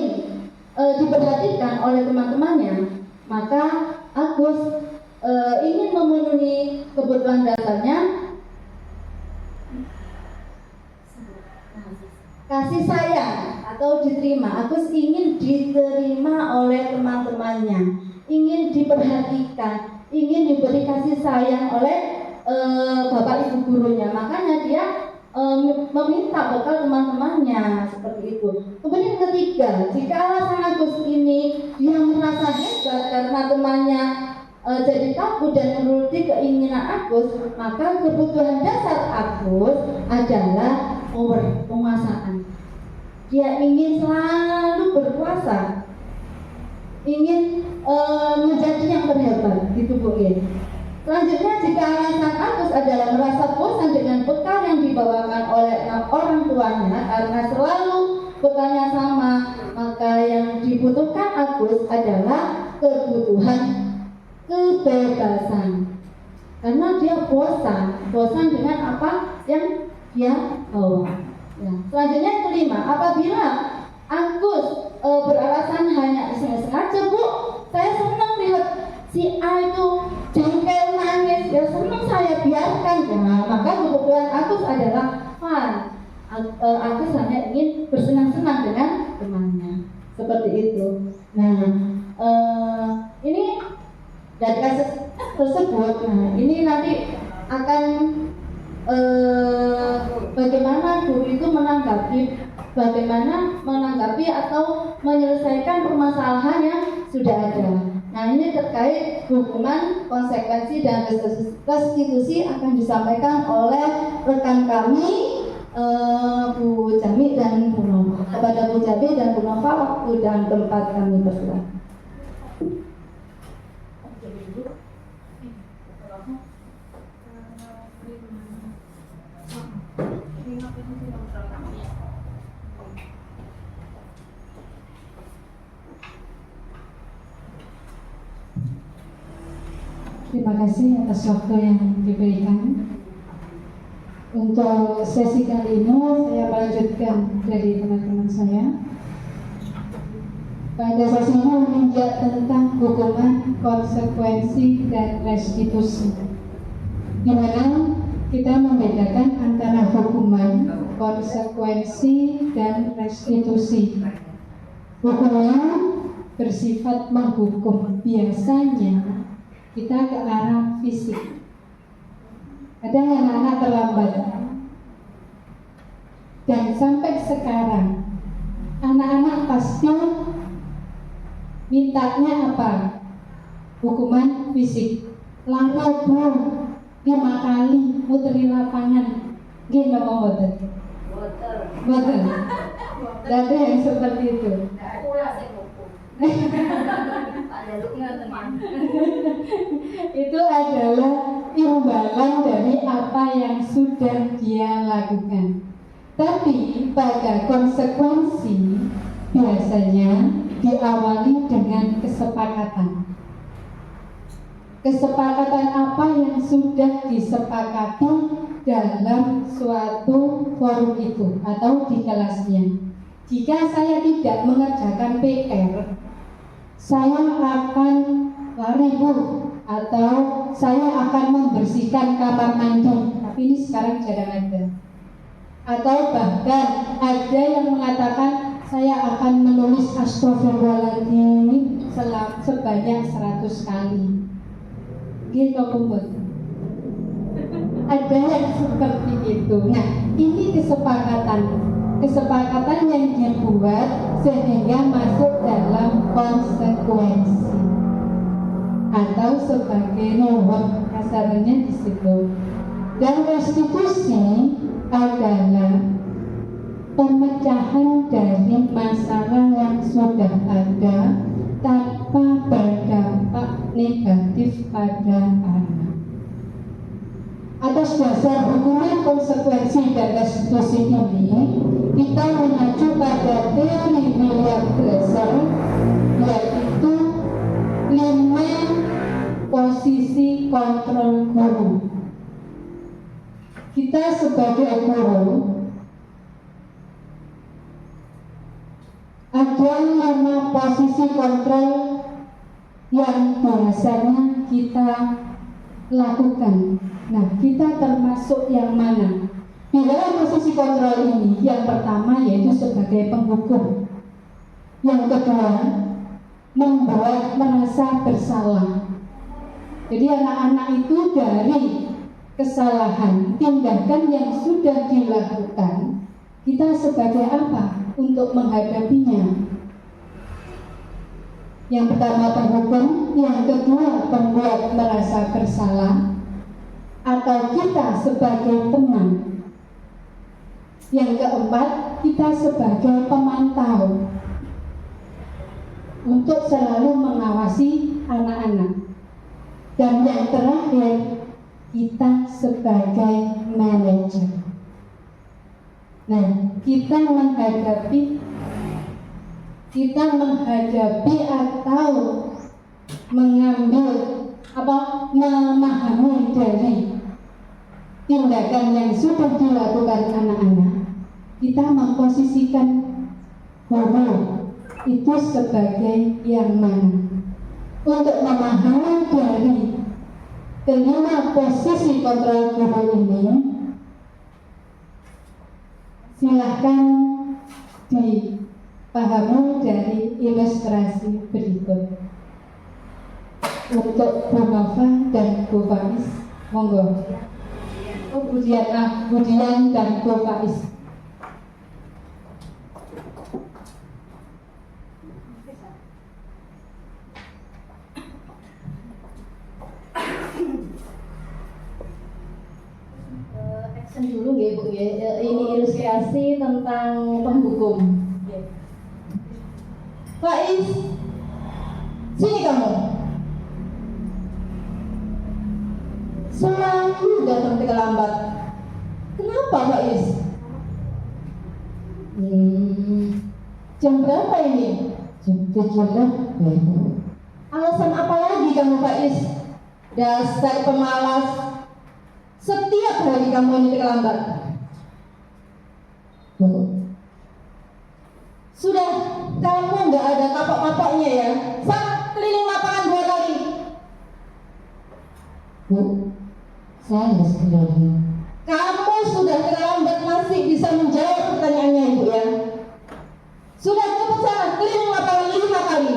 diperhatikan oleh teman-temannya, maka Agus ingin memenuhi kebutuhan dasarnya, kasih sayang atau diterima. Agus ingin diterima oleh teman-temannya, ingin diperhatikan, ingin diberi kasih sayang oleh bapak ibu gurunya. Makanya dia meminta bekal teman-temannya seperti itu. Kemudian ketiga, jika alasan Agus ini dia merasa hebat karena temannya jadi takut dan menuruti keinginan Agus, maka kebutuhan dasar Agus adalah penguasaan. Dia ingin selalu berkuasa, ingin menjadi yang terhebat, gitu Bu. Selanjutnya, jika alasan Agus adalah merasa bosan dengan bekal yang dibawakan oleh orang tuanya karena selalu bekalnya sama, maka yang dibutuhkan Agus adalah kebutuhan kebebasan. Karena dia bosan dengan apa yang dia bawa. Ya. Selanjutnya yang kelima, apabila Agus beralasan hanya iseng-iseng aja, Bu, saya senang lihat si A itu jengkel nangis, ya senang saya biarkan, ya. Maka kebutuhan Agus adalah fun. Agus hanya ingin bersenang-senang dengan temannya, seperti itu. Nah, ini dari kasus tersebut, nah ini nanti akan bagaimana guru itu menanggapi atau menyelesaikan permasalahan yang sudah ada. Nah, ini terkait hukuman, konsekuensi dan restitusi akan disampaikan oleh rekan kami, Bu Jami dan Bu Nova. Kepada Bu Jami dan Bu Nova, waktu dan tempat kami bersilakan. Terima kasih atas waktu yang diberikan. Untuk sesi kali ini saya melanjutkan dari teman-teman saya. Pada sesi ini meninjau tentang hukuman, konsekuensi, dan restitusi, di mana kita membedakan antara hukuman, konsekuensi, dan restitusi. Hukumnya bersifat menghukum, biasanya kita ke arah fisik. Kadang anak-anak terlambat, dan sampai sekarang anak-anak pasti mintanya apa? Hukuman fisik. Lama Bu, 5 kali muteri lapangan. Gini mau boten? Boten. Ada yang seperti itu. Itu adalah imbalan dari apa yang sudah dia lakukan. Tapi pada konsekuensi biasanya diawali dengan kesepakatan. Kesepakatan apa yang sudah disepakati dalam suatu forum itu atau di kelasnya. Jika saya tidak mengerjakan PR, saya akan lari Bu, atau saya akan membersihkan kamar mandi. Tapi ini sekarang jarang ada. Atau bahkan ada yang mengatakan saya akan menulis astagfirullahaladzim sebanyak 100 kali. Gitu kumpul. Ada yang seperti itu. Nah, ini kesepakatan yang dibuat sehingga masuk dalam konsekuensi atau sebagai reward, kasarnya di situ. Dan restitusi adalah pemecahan dari masalah yang sudah ada tanpa berdampak negatif pada anak. Atas dasar hukuman, konsekuensi, dan restitusi ini, kita mengacu pada teori William Glasser, yaitu 5 posisi kontrol guru. Kita sebagai guru ada 5 posisi kontrol yang biasanya kita lakukan. Nah, kita termasuk yang mana? Di dalam posisi kontrol ini, yang pertama yaitu sebagai penghukum. Yang kedua, membuat merasa bersalah. Jadi anak-anak itu dari kesalahan, tindakan yang sudah dilakukan, kita sebagai apa untuk menghadapinya? Yang pertama penghukum, yang kedua membuat merasa bersalah, atau kita sebagai teman. Yang keempat, kita sebagai pemantau untuk selalu mengawasi anak-anak. Dan Dan yang terakhir, kita sebagai manajer. Nah, kita menghadapi atau mengambil memahami dari tindakan yang sudah dilakukan anak-anak, kita memposisikan guru itu sebagai yang mana. Untuk memahami dari kelima posisi kontrol guru ini, silahkan dipahami dari ilustrasi berikut. Untuk Bu Nova dan Bu Faiz, monggo. Budian dan Bu Faiz. Action dulu nggih Bu ya. Ini ilustrasi tentang penghukum. Faiz, sini kamu. Selalu datang terlambat. Kenapa Faiz? Jam berapa ini? Jam 7. Alasan apa lagi kamu Faiz? Dasar pemalas. Setiap hari kamu ini terlambat. Sudah, kamu nggak ada kapok-kapoknya ya. Keliling lapangan 2 kali. Bu, saya harus keliling. Kamu sudah terlambat, masih bisa menjawab pertanyaannya Ibu ya. Sudah, cepat sana, keliling lapangan 5 kali.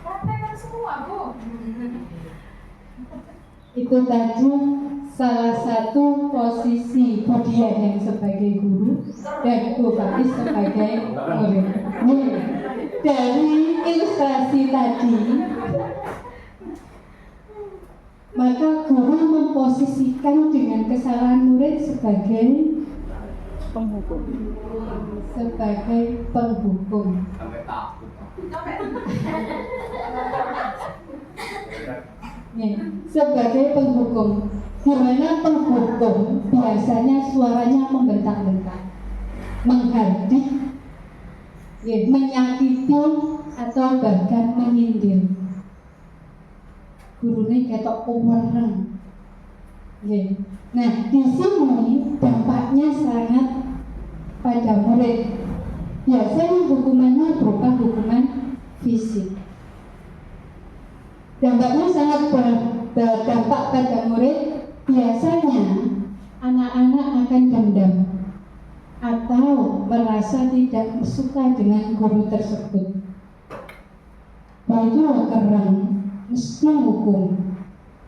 Praktekkan semua, Bu. Itu tadi salah satu posisi Budian yang sebagai guru dan Bu Faiz sebagai murid. Dari ilustrasi tadi, maka guru memposisikan dengan kesalahan murid sebagai penghukum. Sebagai penghukum, di mana penghukum biasanya suaranya membentak-bentak, menghardik, menyakiti atau bahkan menyindir. Gurunya ketok uwereng. Nah, di sini dampaknya sangat pada murid. Biasanya hukumannya berupa hukuman fisik. Dampaknya sangat berdampak pada murid. Biasanya anak-anak akan dendam atau merasa tidak suka dengan guru tersebut. Baju keren, mesti hukum.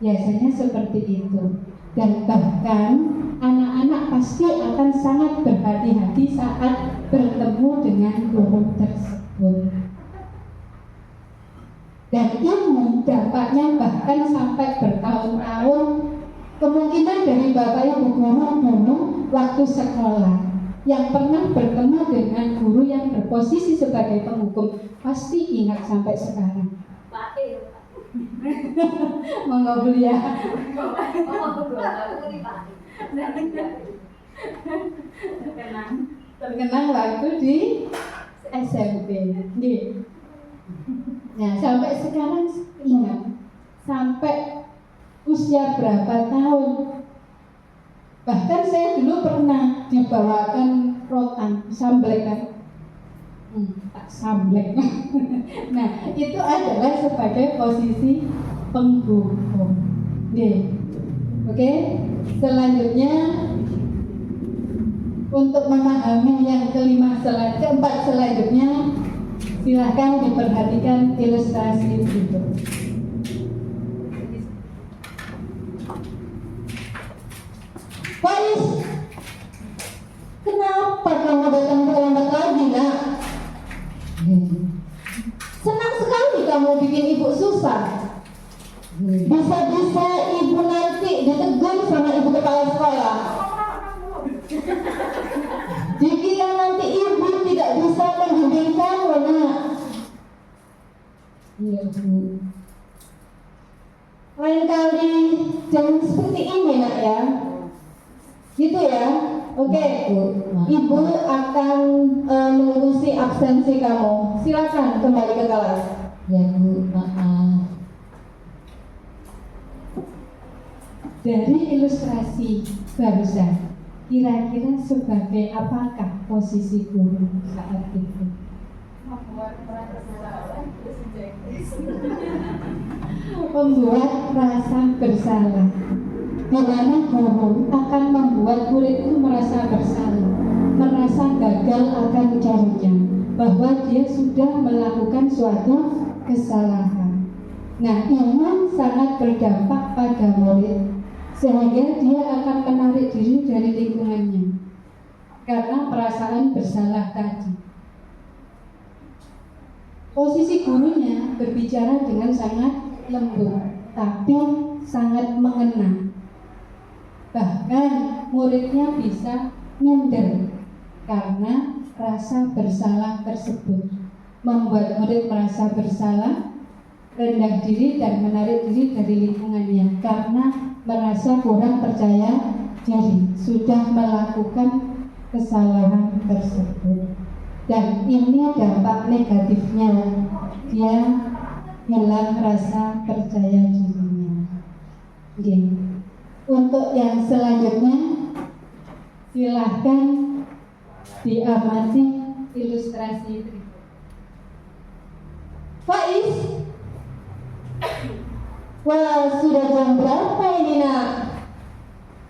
Biasanya seperti itu. Dan bahkan anak-anak pasti akan sangat berhati-hati saat bertemu dengan guru tersebut. Dan ini dampaknya bahkan sampai bertahun-tahun. Kemungkinan dari Bapak Ibu guru dulu waktu sekolah yang pernah bertemu dengan guru yang berposisi sebagai penghukum pasti ingat sampai sekarang. Monggo beliau. Terkenang waktu di SMP. Nah, sampai sekarang ingat. Sampai usia berapa tahun. Bahkan saya dulu pernah dibawakan rotan, samblek kan. Tak samblek. Nah, itu adalah sebagai posisi penghukum. Oke. Selanjutnya untuk memahami yang keempat selanjutnya, silahkan diperhatikan ilustrasi berikut. Faiz, kenapa kamu datang terlambat lagi, Nak? Senang sekali kamu bikin ibu susah. Bisa-bisa ibu nanti ditegur sama ibu kepala sekolah. Di jangan seperti ini nak ya. Gitu ya. Oke, Ibu akan mengurusi absensi kamu. Silakan kembali ke kelas. Ya Bu, maaf. Dari ilustrasi barusan, kira-kira sebagai apakah posisi guru saat itu? Membuat rasa bersalah, di mana guru akan membuat murid itu merasa bersalah, merasa gagal akan caranya, bahwa dia sudah melakukan suatu kesalahan. Nah, ini sangat berdampak pada murid, sehingga dia akan menarik diri dari lingkungannya karena perasaan bersalah tadi. Posisi gurunya berbicara dengan sangat lembut, tapi sangat mengena. Bahkan muridnya bisa minder karena rasa bersalah tersebut, membuat murid merasa bersalah, rendah diri dan menarik diri dari lingkungannya karena merasa kurang percaya diri, sudah melakukan kesalahan tersebut. Dan ini dampak negatifnya, dia hilang rasa percaya dirinya. Oke. Untuk yang selanjutnya, silahkan diamati ilustrasi berikut. Faiz, wah sudah jam berapa ini nak?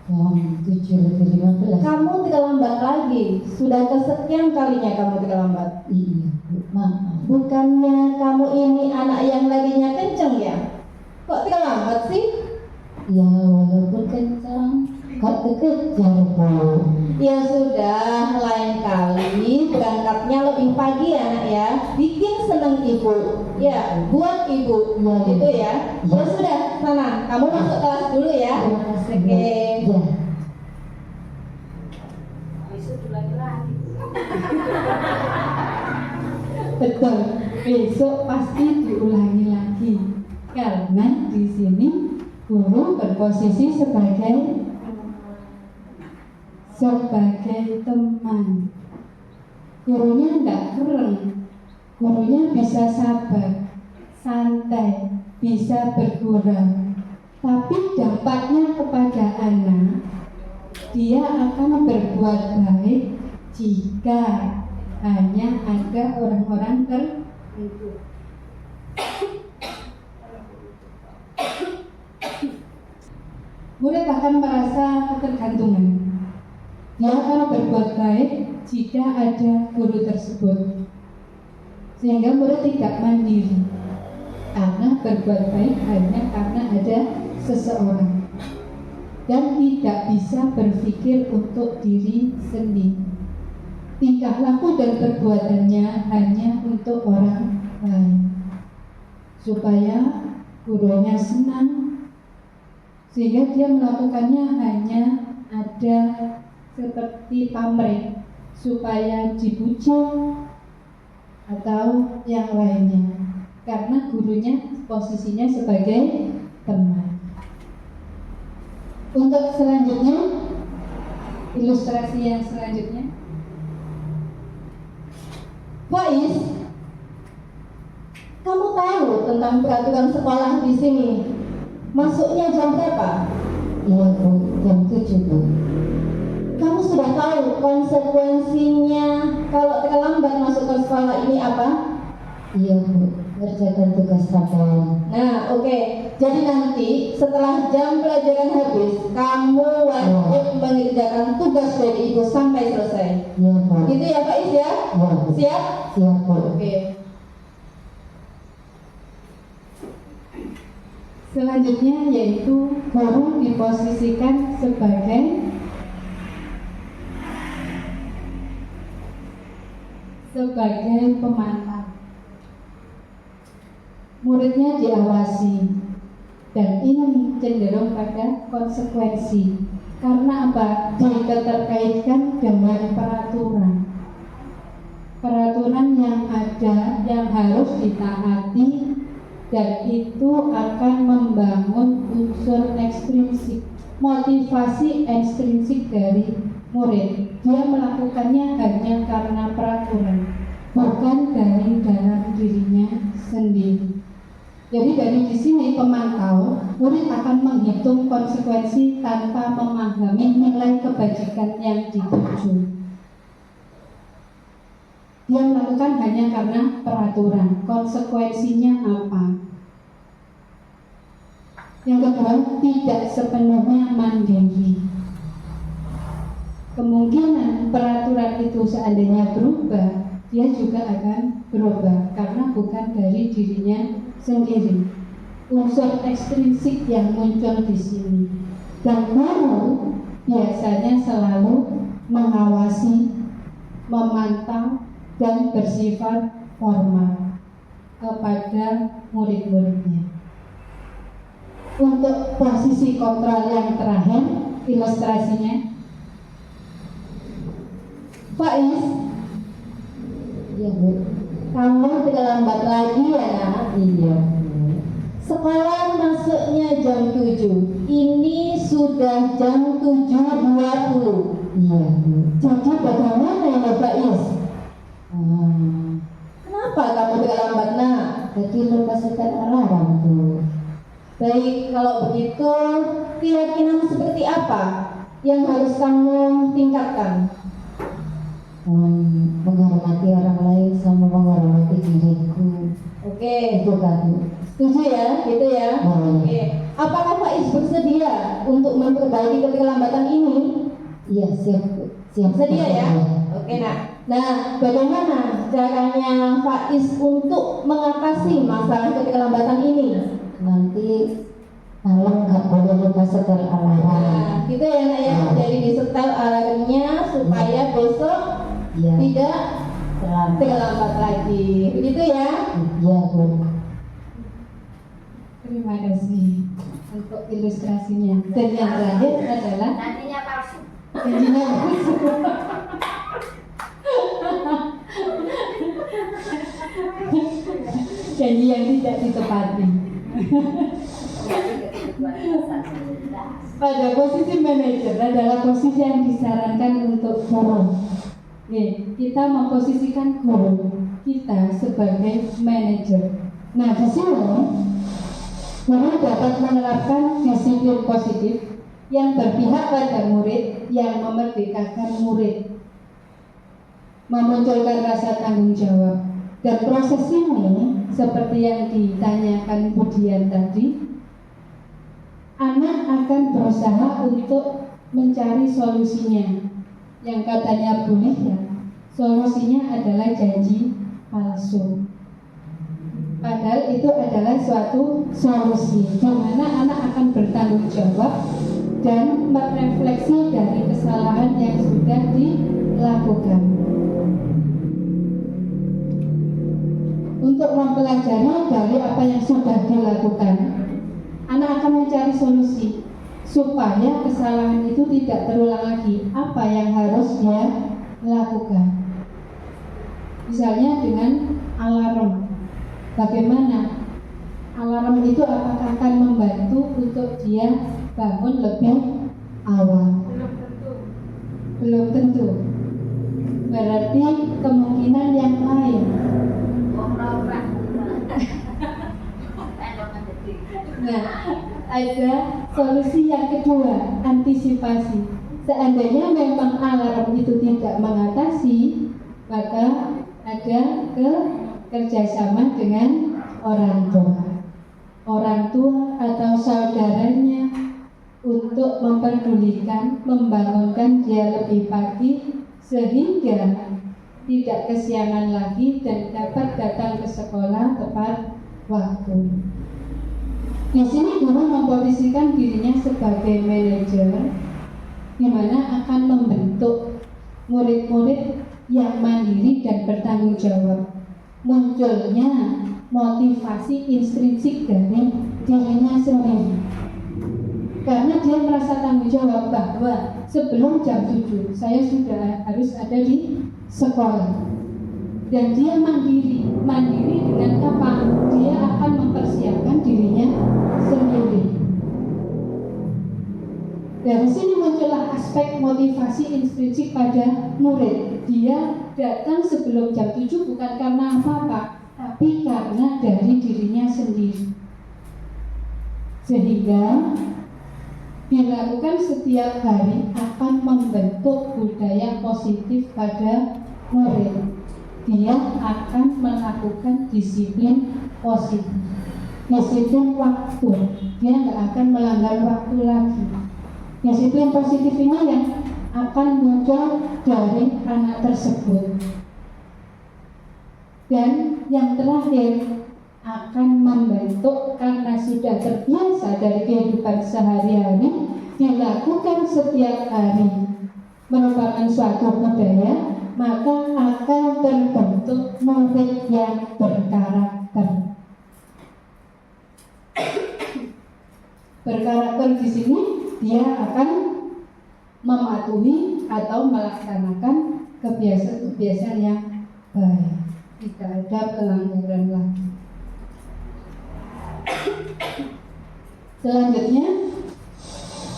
Jam 7:15. Kamu terlambat lagi. Sudah kesekian kalinya kamu terlambat. Iya Bu, maaf. Bukannya kamu ini anak yang larinya kenceng ya? Kok terlambat sih? Ya walaupun kencang, gak kekejar Bu. Ya sudah, lain kali berangkatnya lebih pagi ya nak ya. Bikin seneng ibu. Ya, buat ibu. Ya, Gitu ya. Ya. Ya sudah, sana. Kamu masuk kelas dulu ya. Terima kasih Bu. Oke. Ya. Betul, besok pasti diulangi lagi karena di sini guru berposisi sebagai teman. Gurunya tidak keren, gurunya bisa sabar, santai, bisa bergurau. Tapi dampaknya kepada anak, dia akan berbuat baik jika hanya ada orang-orang tertentu. Murid akan merasa ketergantungan. Dia akan berbuat baik jika ada guru tersebut, sehingga murid tidak mandiri karena berbuat baik hanya karena ada seseorang dan tidak bisa berpikir untuk diri sendiri. Tingkah laku dan perbuatannya hanya untuk orang lain, supaya gurunya senang, sehingga dia melakukannya hanya ada seperti pamrih, supaya dipuji atau yang lainnya, karena gurunya posisinya sebagai teman. Untuk selanjutnya, ilustrasi yang selanjutnya, Faiz, kamu tahu tentang peraturan sekolah di sini? Masuknya jam berapa? Iya Bu, jam 7 Bu. Kamu sudah tahu konsekuensinya kalau terlambat masuk ke sekolah ini apa? Iya Bu, kerjakan tugas rapor. Nah, oke. Jadi nanti setelah jam pelajaran habis, kamu wajib mengerjakan tugas dari ibu sampai selesai. Iya Bu. Gitu ya Faiz ya? Iya Bu. Siap? Siap Bu. Oke. selanjutnya yaitu guru diposisikan sebagai pemantau. Muridnya diawasi, dan ini cenderung pada konsekuensi. Karena apa? Diterkaitkan dengan peraturan yang ada, yang harus ditaati dan itu akan membangun unsur ekstrinsik, motivasi ekstrinsik dari murid. Dia melakukannya hanya karena peraturan, bukan dari dalam dirinya sendiri. Jadi dari di sini pemantau, murid akan menghitung konsekuensi tanpa memahami nilai kebajikan yang dituju. Dia melakukan hanya karena peraturan. Konsekuensinya apa? Yang kedua, tidak sepenuhnya mandiri. Kemungkinan peraturan itu seandainya berubah, dia juga akan berubah karena bukan dari dirinya sendiri. Unsur ekstrinsik yang muncul di sini. Dan guru biasanya selalu mengawasi, memantau, dan bersifat formal kepada murid-muridnya. Untuk posisi kontrol yang terakhir, ilustrasinya Faiz, Iya Bu. kamu terlambat lagi ya nak. Iya. Sekolah masuknya jam 7. Ini sudah jam 7.20. Iya Bu. Jadi bagaimana ya Faiz? Kenapa kamu terlambat nak? Jadi lupa setel alarm Bu. Baik, kalau begitu keyakinan seperti apa yang harus kamu tingkatkan? Menghormati orang lain sama menghormati diriku. Oke, Itu kan Bu. setuju ya, gitu ya. Oke, apakah Faiz bersedia untuk memperbaiki keterlambatan ini? Iya siap Bu. Siap. Bersedia ya? Oke nak. Nah, bagaimana caranya Faiz untuk mengatasi masalah keterlambatan ini? Nanti malam nggak boleh lupa setel alarm. Nah, gitu ya nak ya. Jadi disetel alarmnya supaya besok Iya. tidak Selamat. terlambat lagi. Begitu ya? Iya Bu. terima kasih untuk ilustrasinya. Dan yang terakhir adalah Nantinya palsu. janjinya. Janji yang tidak ditepati. Pada posisi manajer adalah posisi yang disarankan untuk guru. Nih, kita memposisikan guru kita sebagai manajer. Nah, di sini guru dapat menerapkan disiplin positif yang berpihak pada murid, yang memerdekakan murid, memunculkan rasa tanggung jawab. Dan proses ini seperti yang ditanyakan Budian tadi, anak akan berusaha untuk mencari solusinya. Yang katanya boleh ya, solusinya adalah janji palsu. Padahal itu adalah suatu solusi di mana anak akan bertanggung jawab dan merefleksi dari kesalahan yang sudah dilakukan. Untuk mempelajari dari apa yang sudah dilakukan, anak akan mencari solusi supaya kesalahan itu tidak terulang lagi. Apa yang harus dia lakukan? Misalnya dengan alarm. Bagaimana? Alarm itu apakah akan membantu untuk dia bangun lebih awal? Belum tentu. Berarti kemungkinan yang lain. Nah, ada solusi yang kedua, antisipasi. Seandainya memang alarm itu tidak mengatasi, maka ada kerjasama dengan orang tua atau saudaranya untuk memperdulikan, membangunkan dia lebih pagi sehingga tidak kesiangan lagi dan dapat datang ke sekolah tepat waktu. Di sini guru memposisikan dirinya sebagai manajer, di mana akan membentuk murid-murid yang mandiri dan bertanggung jawab. Munculnya motivasi intrinsik dari dirinya sendiri, karena dia merasa tanggung jawab bahwa sebelum jam 7 saya sudah harus ada di sekolah. dan dia mandiri dengan apa? Dia akan mempersiapkan dirinya sendiri. Dari sini muncullah aspek motivasi intrinsik pada murid. Dia datang sebelum jam 7 bukan karena apa-apa, tapi karena dari dirinya sendiri. Sehingga dilakukan setiap hari akan membentuk budaya positif pada murid. Dia akan melakukan disiplin positif, disiplin waktu. Dia nggak akan melanggar waktu lagi. Disiplin positif ini yang akan muncul dari anak tersebut. Dan yang terakhir akan membentuk karena sudah terbiasa dari kehidupan sehari-hari, dilakukan setiap hari merupakan suatu budaya, maka akan terbentuk murid yang berkarakter. Berkarakter di sini dia akan mematuhi atau melaksanakan kebiasaan-kebiasaan yang baik. Tidak ada pelanggaran lagi. Selanjutnya,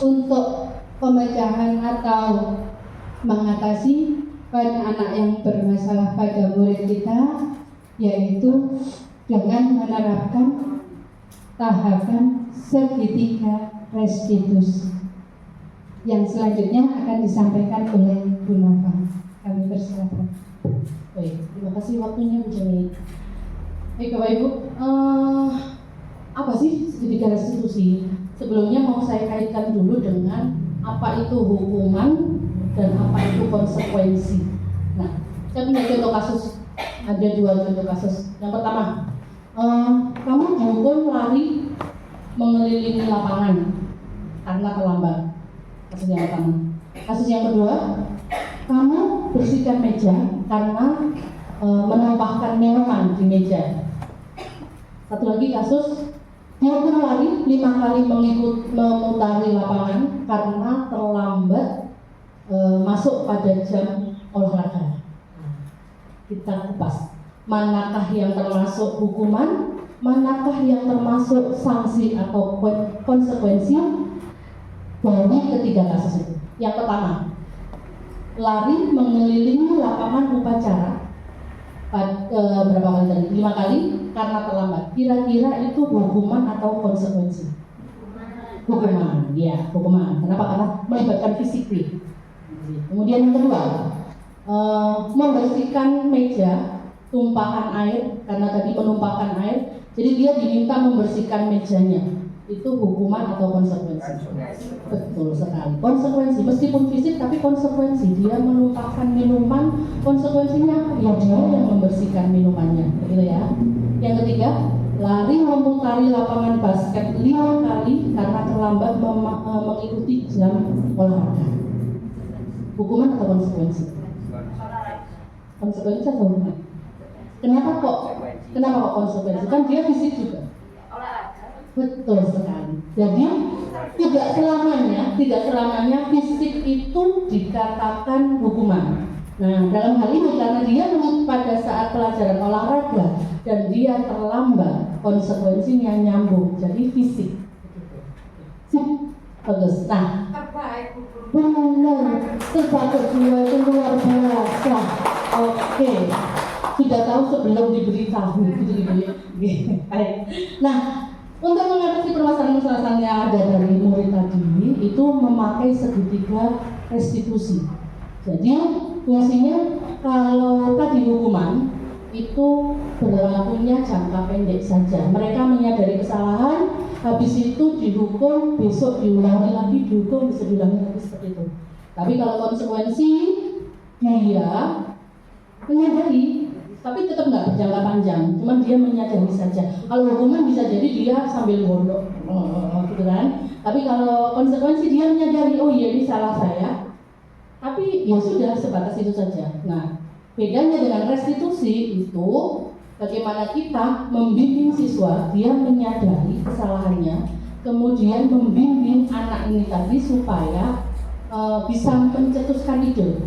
untuk pemecahan atau mengatasi pada anak yang bermasalah pada murid kita, yaitu dengan menerapkan tahapan segitiga restitusi yang selanjutnya akan disampaikan oleh Bu Nova. Kami persilakan. Baik, terima kasih waktunya Bu Jami. Baik Bapak Ibu, apa sih segitiga restitusi? Sebelumnya mau saya kaitkan dulu dengan apa itu hukuman dan apa itu konsekuensi. Nah, saya punya contoh kasus, ada 2 contoh kasus. Yang pertama, kamu dihukum lari mengelilingi lapangan karena terlambat. Kasus yang pertama. Kasus yang kedua, kamu bersihkan meja karena menumpahkan minuman di meja. Satu lagi kasus, dihukum lari 5 kali memutari lapangan karena terlambat masuk pada jam olahraga. Kita kupas, manakah yang termasuk hukuman, manakah yang termasuk sanksi atau konsekuensi dari ketiga kasus itu. Yang pertama, lari mengelilingi lapangan upacara berapa kali tadi? 5 kali karena terlambat. Kira-kira itu hukuman atau konsekuensi? Hukuman, ya hukuman. Kenapa? Karena melibatkan fisik. Kemudian yang kedua, membersihkan meja, tumpahan air karena tadi menumpahkan air. Jadi dia diminta membersihkan mejanya. Itu hukuman atau konsekuensi? Betul sekali. Konsekuensi, meskipun fisik tapi konsekuensi. Dia menumpahkan minuman, konsekuensinya ya dia yang membersihkan minumannya, begitu ya. Yang ketiga, lari memutari lapangan basket 5 kali karena terlambat mengikuti jam olahraga. Hukuman atau konsekuensi? Konsekuensi atau hukuman? Kenapa kok konsekuensi? Kan dia fisik juga. Betul sekali. Jadi tidak selamanya fisik itu dikatakan hukuman. Nah, dalam hal ini karena dia pada saat pelajaran olahraga dan dia terlambat, konsekuensinya nyambung. Jadi fisik. Bagus. Nah, benar. Sebab kedua itu luar biasa. Oke. Sudah tahu sebelum diberitahu gitu. Nah, untuk mengatasi permasalahan-permasalahan yang ada dari murid tadi itu memakai segitiga restitusi. Jadi fungsinya kalau tadi hukuman itu berlakunya jangka pendek saja. Mereka menyadari kesalahan, habis itu dihukum, besok diulangi lagi, dihukum, bisa diulangi lagi seperti itu. Tapi kalau konsekuensi dia menyadari, tapi tetap nggak berjangka panjang, cuman dia menyadari saja. Kalau hukuman bisa jadi dia sambil gondok, gitu kan. Tapi kalau konsekuensi dia menyadari, oh iya ini salah saya, tapi ya sudah sebatas itu saja. Nah, bedanya dengan restitusi itu bagaimana kita membimbing siswa, dia menyadari kesalahannya, kemudian membimbing anak ini tadi supaya bisa mencetuskan ide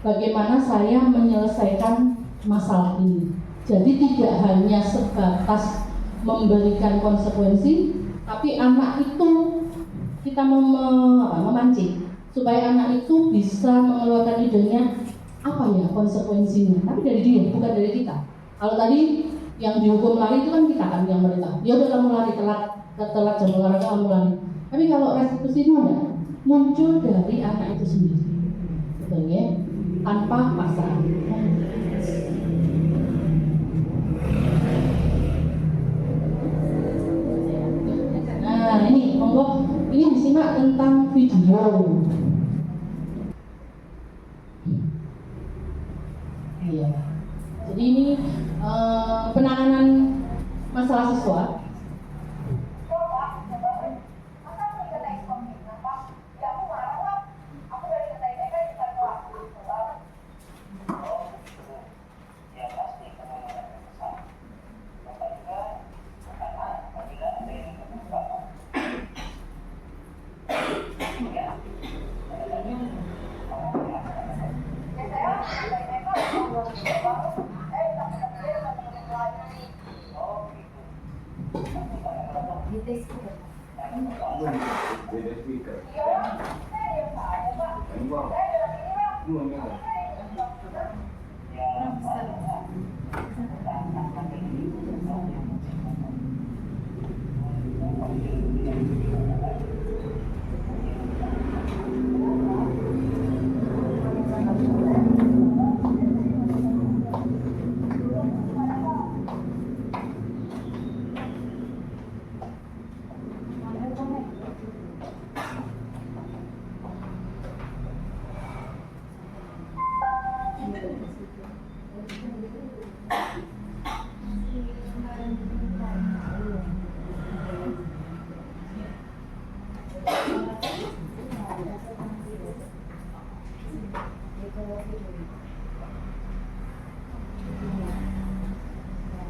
bagaimana saya menyelesaikan masalah ini. Jadi tidak hanya sebatas memberikan konsekuensi, tapi anak itu kita memancing supaya anak itu bisa mengeluarkan idenya apa ya konsekuensinya. Tapi dari dia, bukan dari kita. Kalau tadi yang dihukum lari itu kan kita kan yang merintah. Ya udah kamu lari telat jam olahraga kamu lari. Tapi kalau restitusi itu enggak, muncul dari anak itu sendiri, betul ya? Tanpa paksaan. Nah ini monggo, ini disimak tentang video. Iya. Jadi ini penanganan masalah siswa.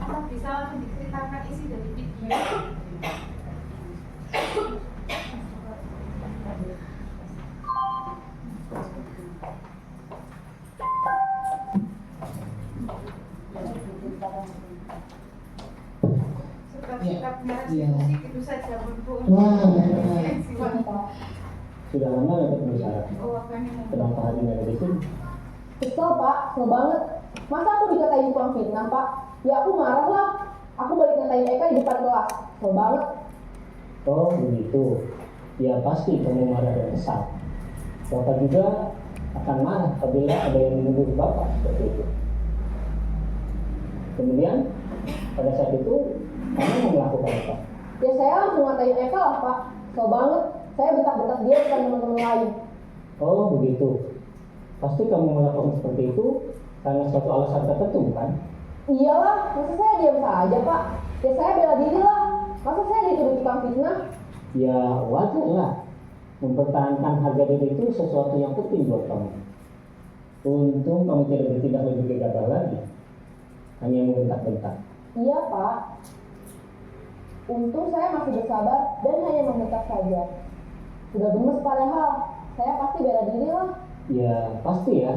Apa bisa langsung diceritakan isi dari video? Sikap-sikapnya restitusi gitu saja untuk Sudah lama dapat bersyarat. Kenapa hari ini ada di sini? Kesel pak, kesel banget. Masa aku dikatain tukang fitnah pak? Ya aku marah lah. Aku balik ngatain Eka di depan kelas. Kesel banget. Oh begitu. Ya pasti kamu marah dan kesal. Bapak juga akan marah apabila ada yang menuduh Bapak seperti itu. Kemudian pada saat itu kamu mau melakukan apa? Ya saya langsung ngatain Eka lah pak. Kesel banget. Saya bentak-bentak dia depan teman-teman lain. Oh begitu. Pasti kamu melakukan seperti itu karena suatu alasan tertentu kan? Iyalah, masa saya diam saja pak? Ya saya bela diri lah. Masa saya dituduh tukang fitnah? Ya wajar lah. Mempertahankan harga diri itu sesuatu yang penting buat kamu. Untung kamu tidak bertindak lebih gegabah lagi. Hanya membentak-bentak. Iya pak. Untung saya masih bersabar dan hanya membentak saja. Sudah gemes padahal. Saya pasti bela diri lah. Ya pasti ya.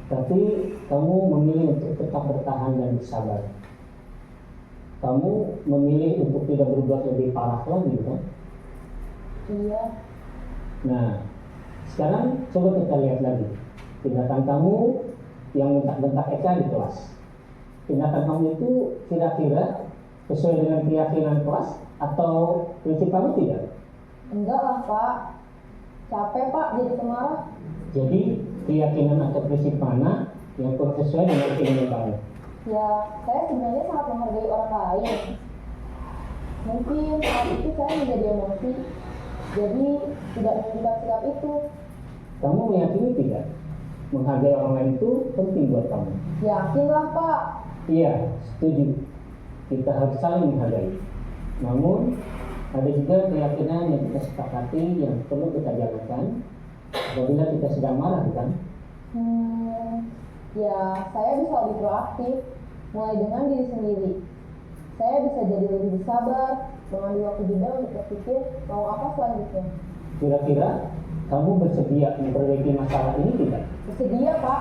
Tapi kamu memilih untuk tetap bertahan dan bersabar. Kamu memilih untuk tidak berbuat lebih parah lagi kan? Iya. Nah, sekarang coba kita lihat lagi tindakan kamu yang bentak-bentak Eka di kelas. Tindakan kamu itu kira-kira sesuai dengan keyakinan kelas atau prinsip kamu tidak? Enggak lah pak. Capek pak jadi pemarah. Jadi keyakinan atau prinsip mana yang kurang sesuai dengan keinginan kamu? Ya, saya sebenarnya sangat menghargai orang lain. Mungkin saat itu saya menjadi emosi, jadi tidak menunjukkan sikap itu. Kamu meyakini tidak? Menghargai orang lain itu penting buat kamu. Yakinlah pak. Iya, setuju. Kita harus saling menghargai. Namun, ada juga keyakinan yang kita sepakati yang perlu kita jalankan apabila kita sedang marah, bukan? Ya, saya bisa lebih proaktif, mulai dengan diri sendiri. Saya bisa jadi lebih bersabar, mengambil waktu jeda untuk berpikir mau apa selanjutnya. Kira-kira kamu bersedia memperbaiki masalah ini tidak? Bersedia pak.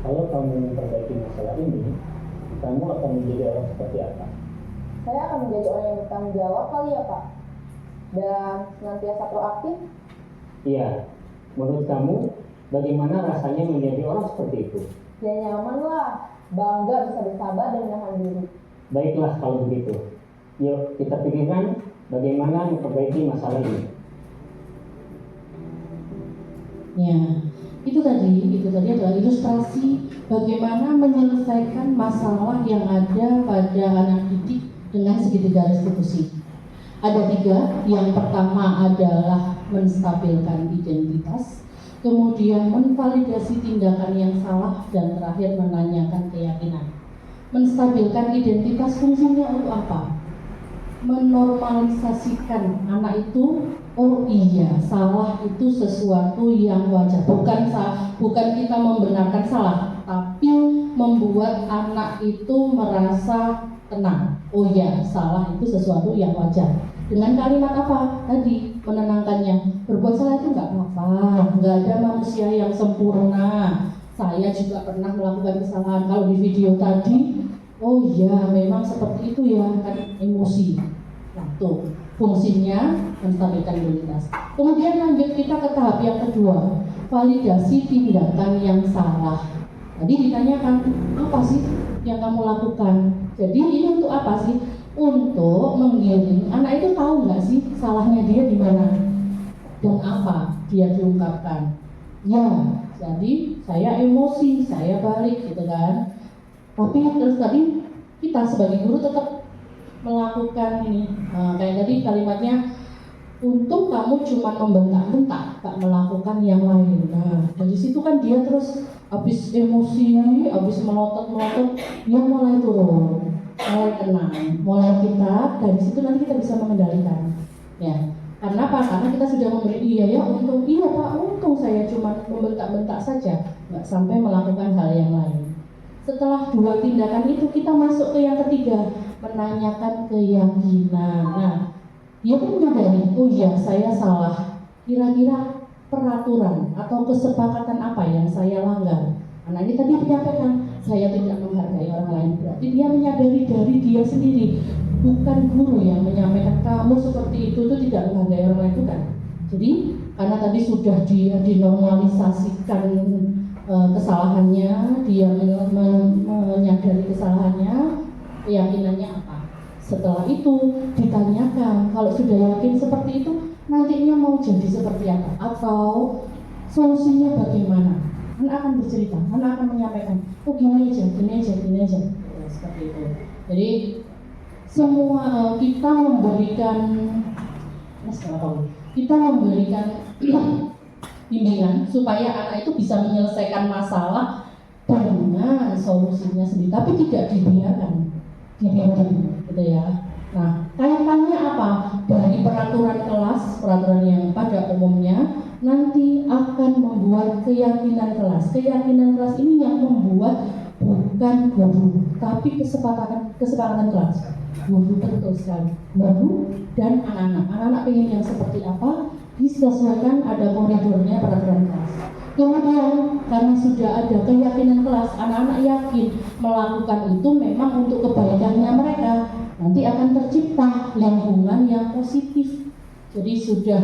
Kalau kamu memperbaiki masalah ini, kamu akan menjadi orang seperti apa? Saya akan menjadi orang yang bertanggung jawab kali ya Pak, dan senantiasa proaktif. Iya, menurut kamu bagaimana rasanya menjadi orang seperti itu? Ya nyaman lah, bangga bisa bersabar dan menahan diri. Baiklah kalau begitu. Yuk kita pikirkan bagaimana memperbaiki masalah ini. Ya, itu tadi adalah ilustrasi bagaimana menyelesaikan masalah yang ada pada anak didik dengan segitiga restitusi. Ada 3, yang pertama adalah menstabilkan identitas, kemudian menvalidasi tindakan yang salah, dan terakhir menanyakan keyakinan. Menstabilkan identitas fungsinya untuk apa? Menormalisasikan anak itu, oh iya, salah itu sesuatu yang wajar. Bukan kita membenarkan salah, tapi membuat anak itu merasa tenang. Oh iya, salah itu sesuatu yang wajar. Dengan kalimat apa? Tadi, menenangkannya. Berbuat salah itu nggak apa-apa, nggak ada manusia yang sempurna. Saya juga pernah melakukan kesalahan. Kalau di video tadi, oh iya, memang seperti itu ya, kan emosi. Nah, tuh, fungsinya menstabilkan identitas. Kemudian lanjut kita ke tahap yang kedua, validasi tindakan yang salah. Tadi ditanyakan, apa sih yang kamu lakukan? Jadi ini untuk apa sih? Untuk menggiring anak itu tahu nggak sih salahnya dia di mana dan apa dia diungkapkan. Ya, jadi saya emosi, saya balik gitu kan. Tapi terus tadi kita sebagai guru tetap melakukan ini, kayak tadi kalimatnya, untung kamu cuma membentak-bentak, tak melakukan yang lain. Nah, dari situ kan dia terus habis emosi, habis melotot, dia mulai turun, mulai tenang, mulai kita dari situ nanti kita bisa mengendalikan. Ya, karena apa? Karena kita sudah memberi iya untung, iya Pak, untung saya cuma membentak-bentak saja, nggak sampai melakukan hal yang lain. Setelah 2 tindakan itu kita masuk ke yang ketiga, menanyakan keyakinan. Nah, dia pun menyadari, oh iya saya salah. Kira-kira peraturan atau kesepakatan apa yang saya langgar? Nah ini tadi menyampaikan, saya tidak menghargai orang lain. Berarti dia menyadari dari dia sendiri, bukan guru yang menyampaikan kamu seperti itu tidak menghargai orang lain, bukan. Jadi karena tadi sudah dinormalisasikan kesalahannya, dia menyadari kesalahannya, keyakinannya apa. Setelah itu ditanyakan, kalau sudah yakin seperti itu, nantinya mau jadi seperti apa atau solusinya bagaimana. Anak akan bercerita, anak akan menyampaikan, oh gini aja, seperti itu. Jadi semua kita memberikan bimbingan supaya anak itu bisa menyelesaikan masalah dengan solusinya sendiri, tapi tidak dibiarkan gitu ya. Nah, kaitannya apa? Dari peraturan kelas, peraturan yang pada umumnya nanti akan membuat keyakinan kelas. Keyakinan kelas ini yang membuat bukan guru, tapi kesepakatan kelas. Guru betul sekali, guru dan anak-anak. Anak-anak pengen yang seperti apa? Disesuaikan, ada koridornya peraturan kelas. Kemudian karena sudah ada keyakinan kelas, anak-anak yakin melakukan itu memang untuk kebaikannya mereka. Nanti akan tercipta lingkungan yang positif. Jadi sudah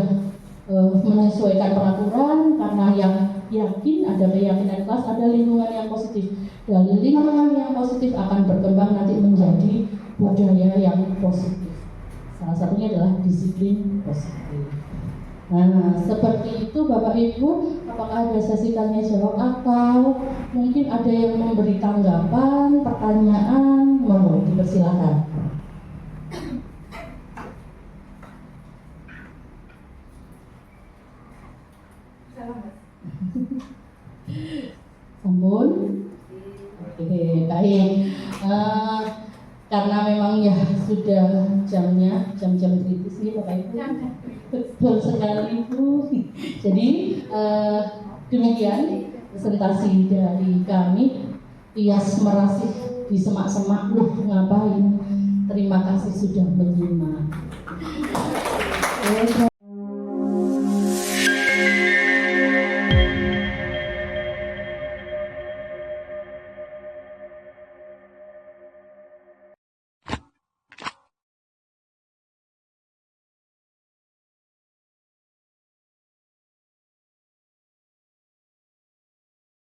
menyesuaikan peraturan karena yang yakin, ada keyakinan kelas, ada lingkungan yang positif. Dari lingkungan yang positif akan berkembang nanti menjadi budaya yang positif. Salah satunya adalah disiplin positif. Nah, seperti itu Bapak Ibu, apakah ada sesi tanya jawab atau mungkin ada yang memberi tanggapan, pertanyaan, mohon dipersilakan. Sampun? Oke, baik. Karena memang ya sudah jam-jam kritis nih Bapak Ibu. Betul sekali Bu. Jadi demikian presentasi dari kami. Tias merasih di semak-semak, ngapain? Terima kasih sudah menyimak.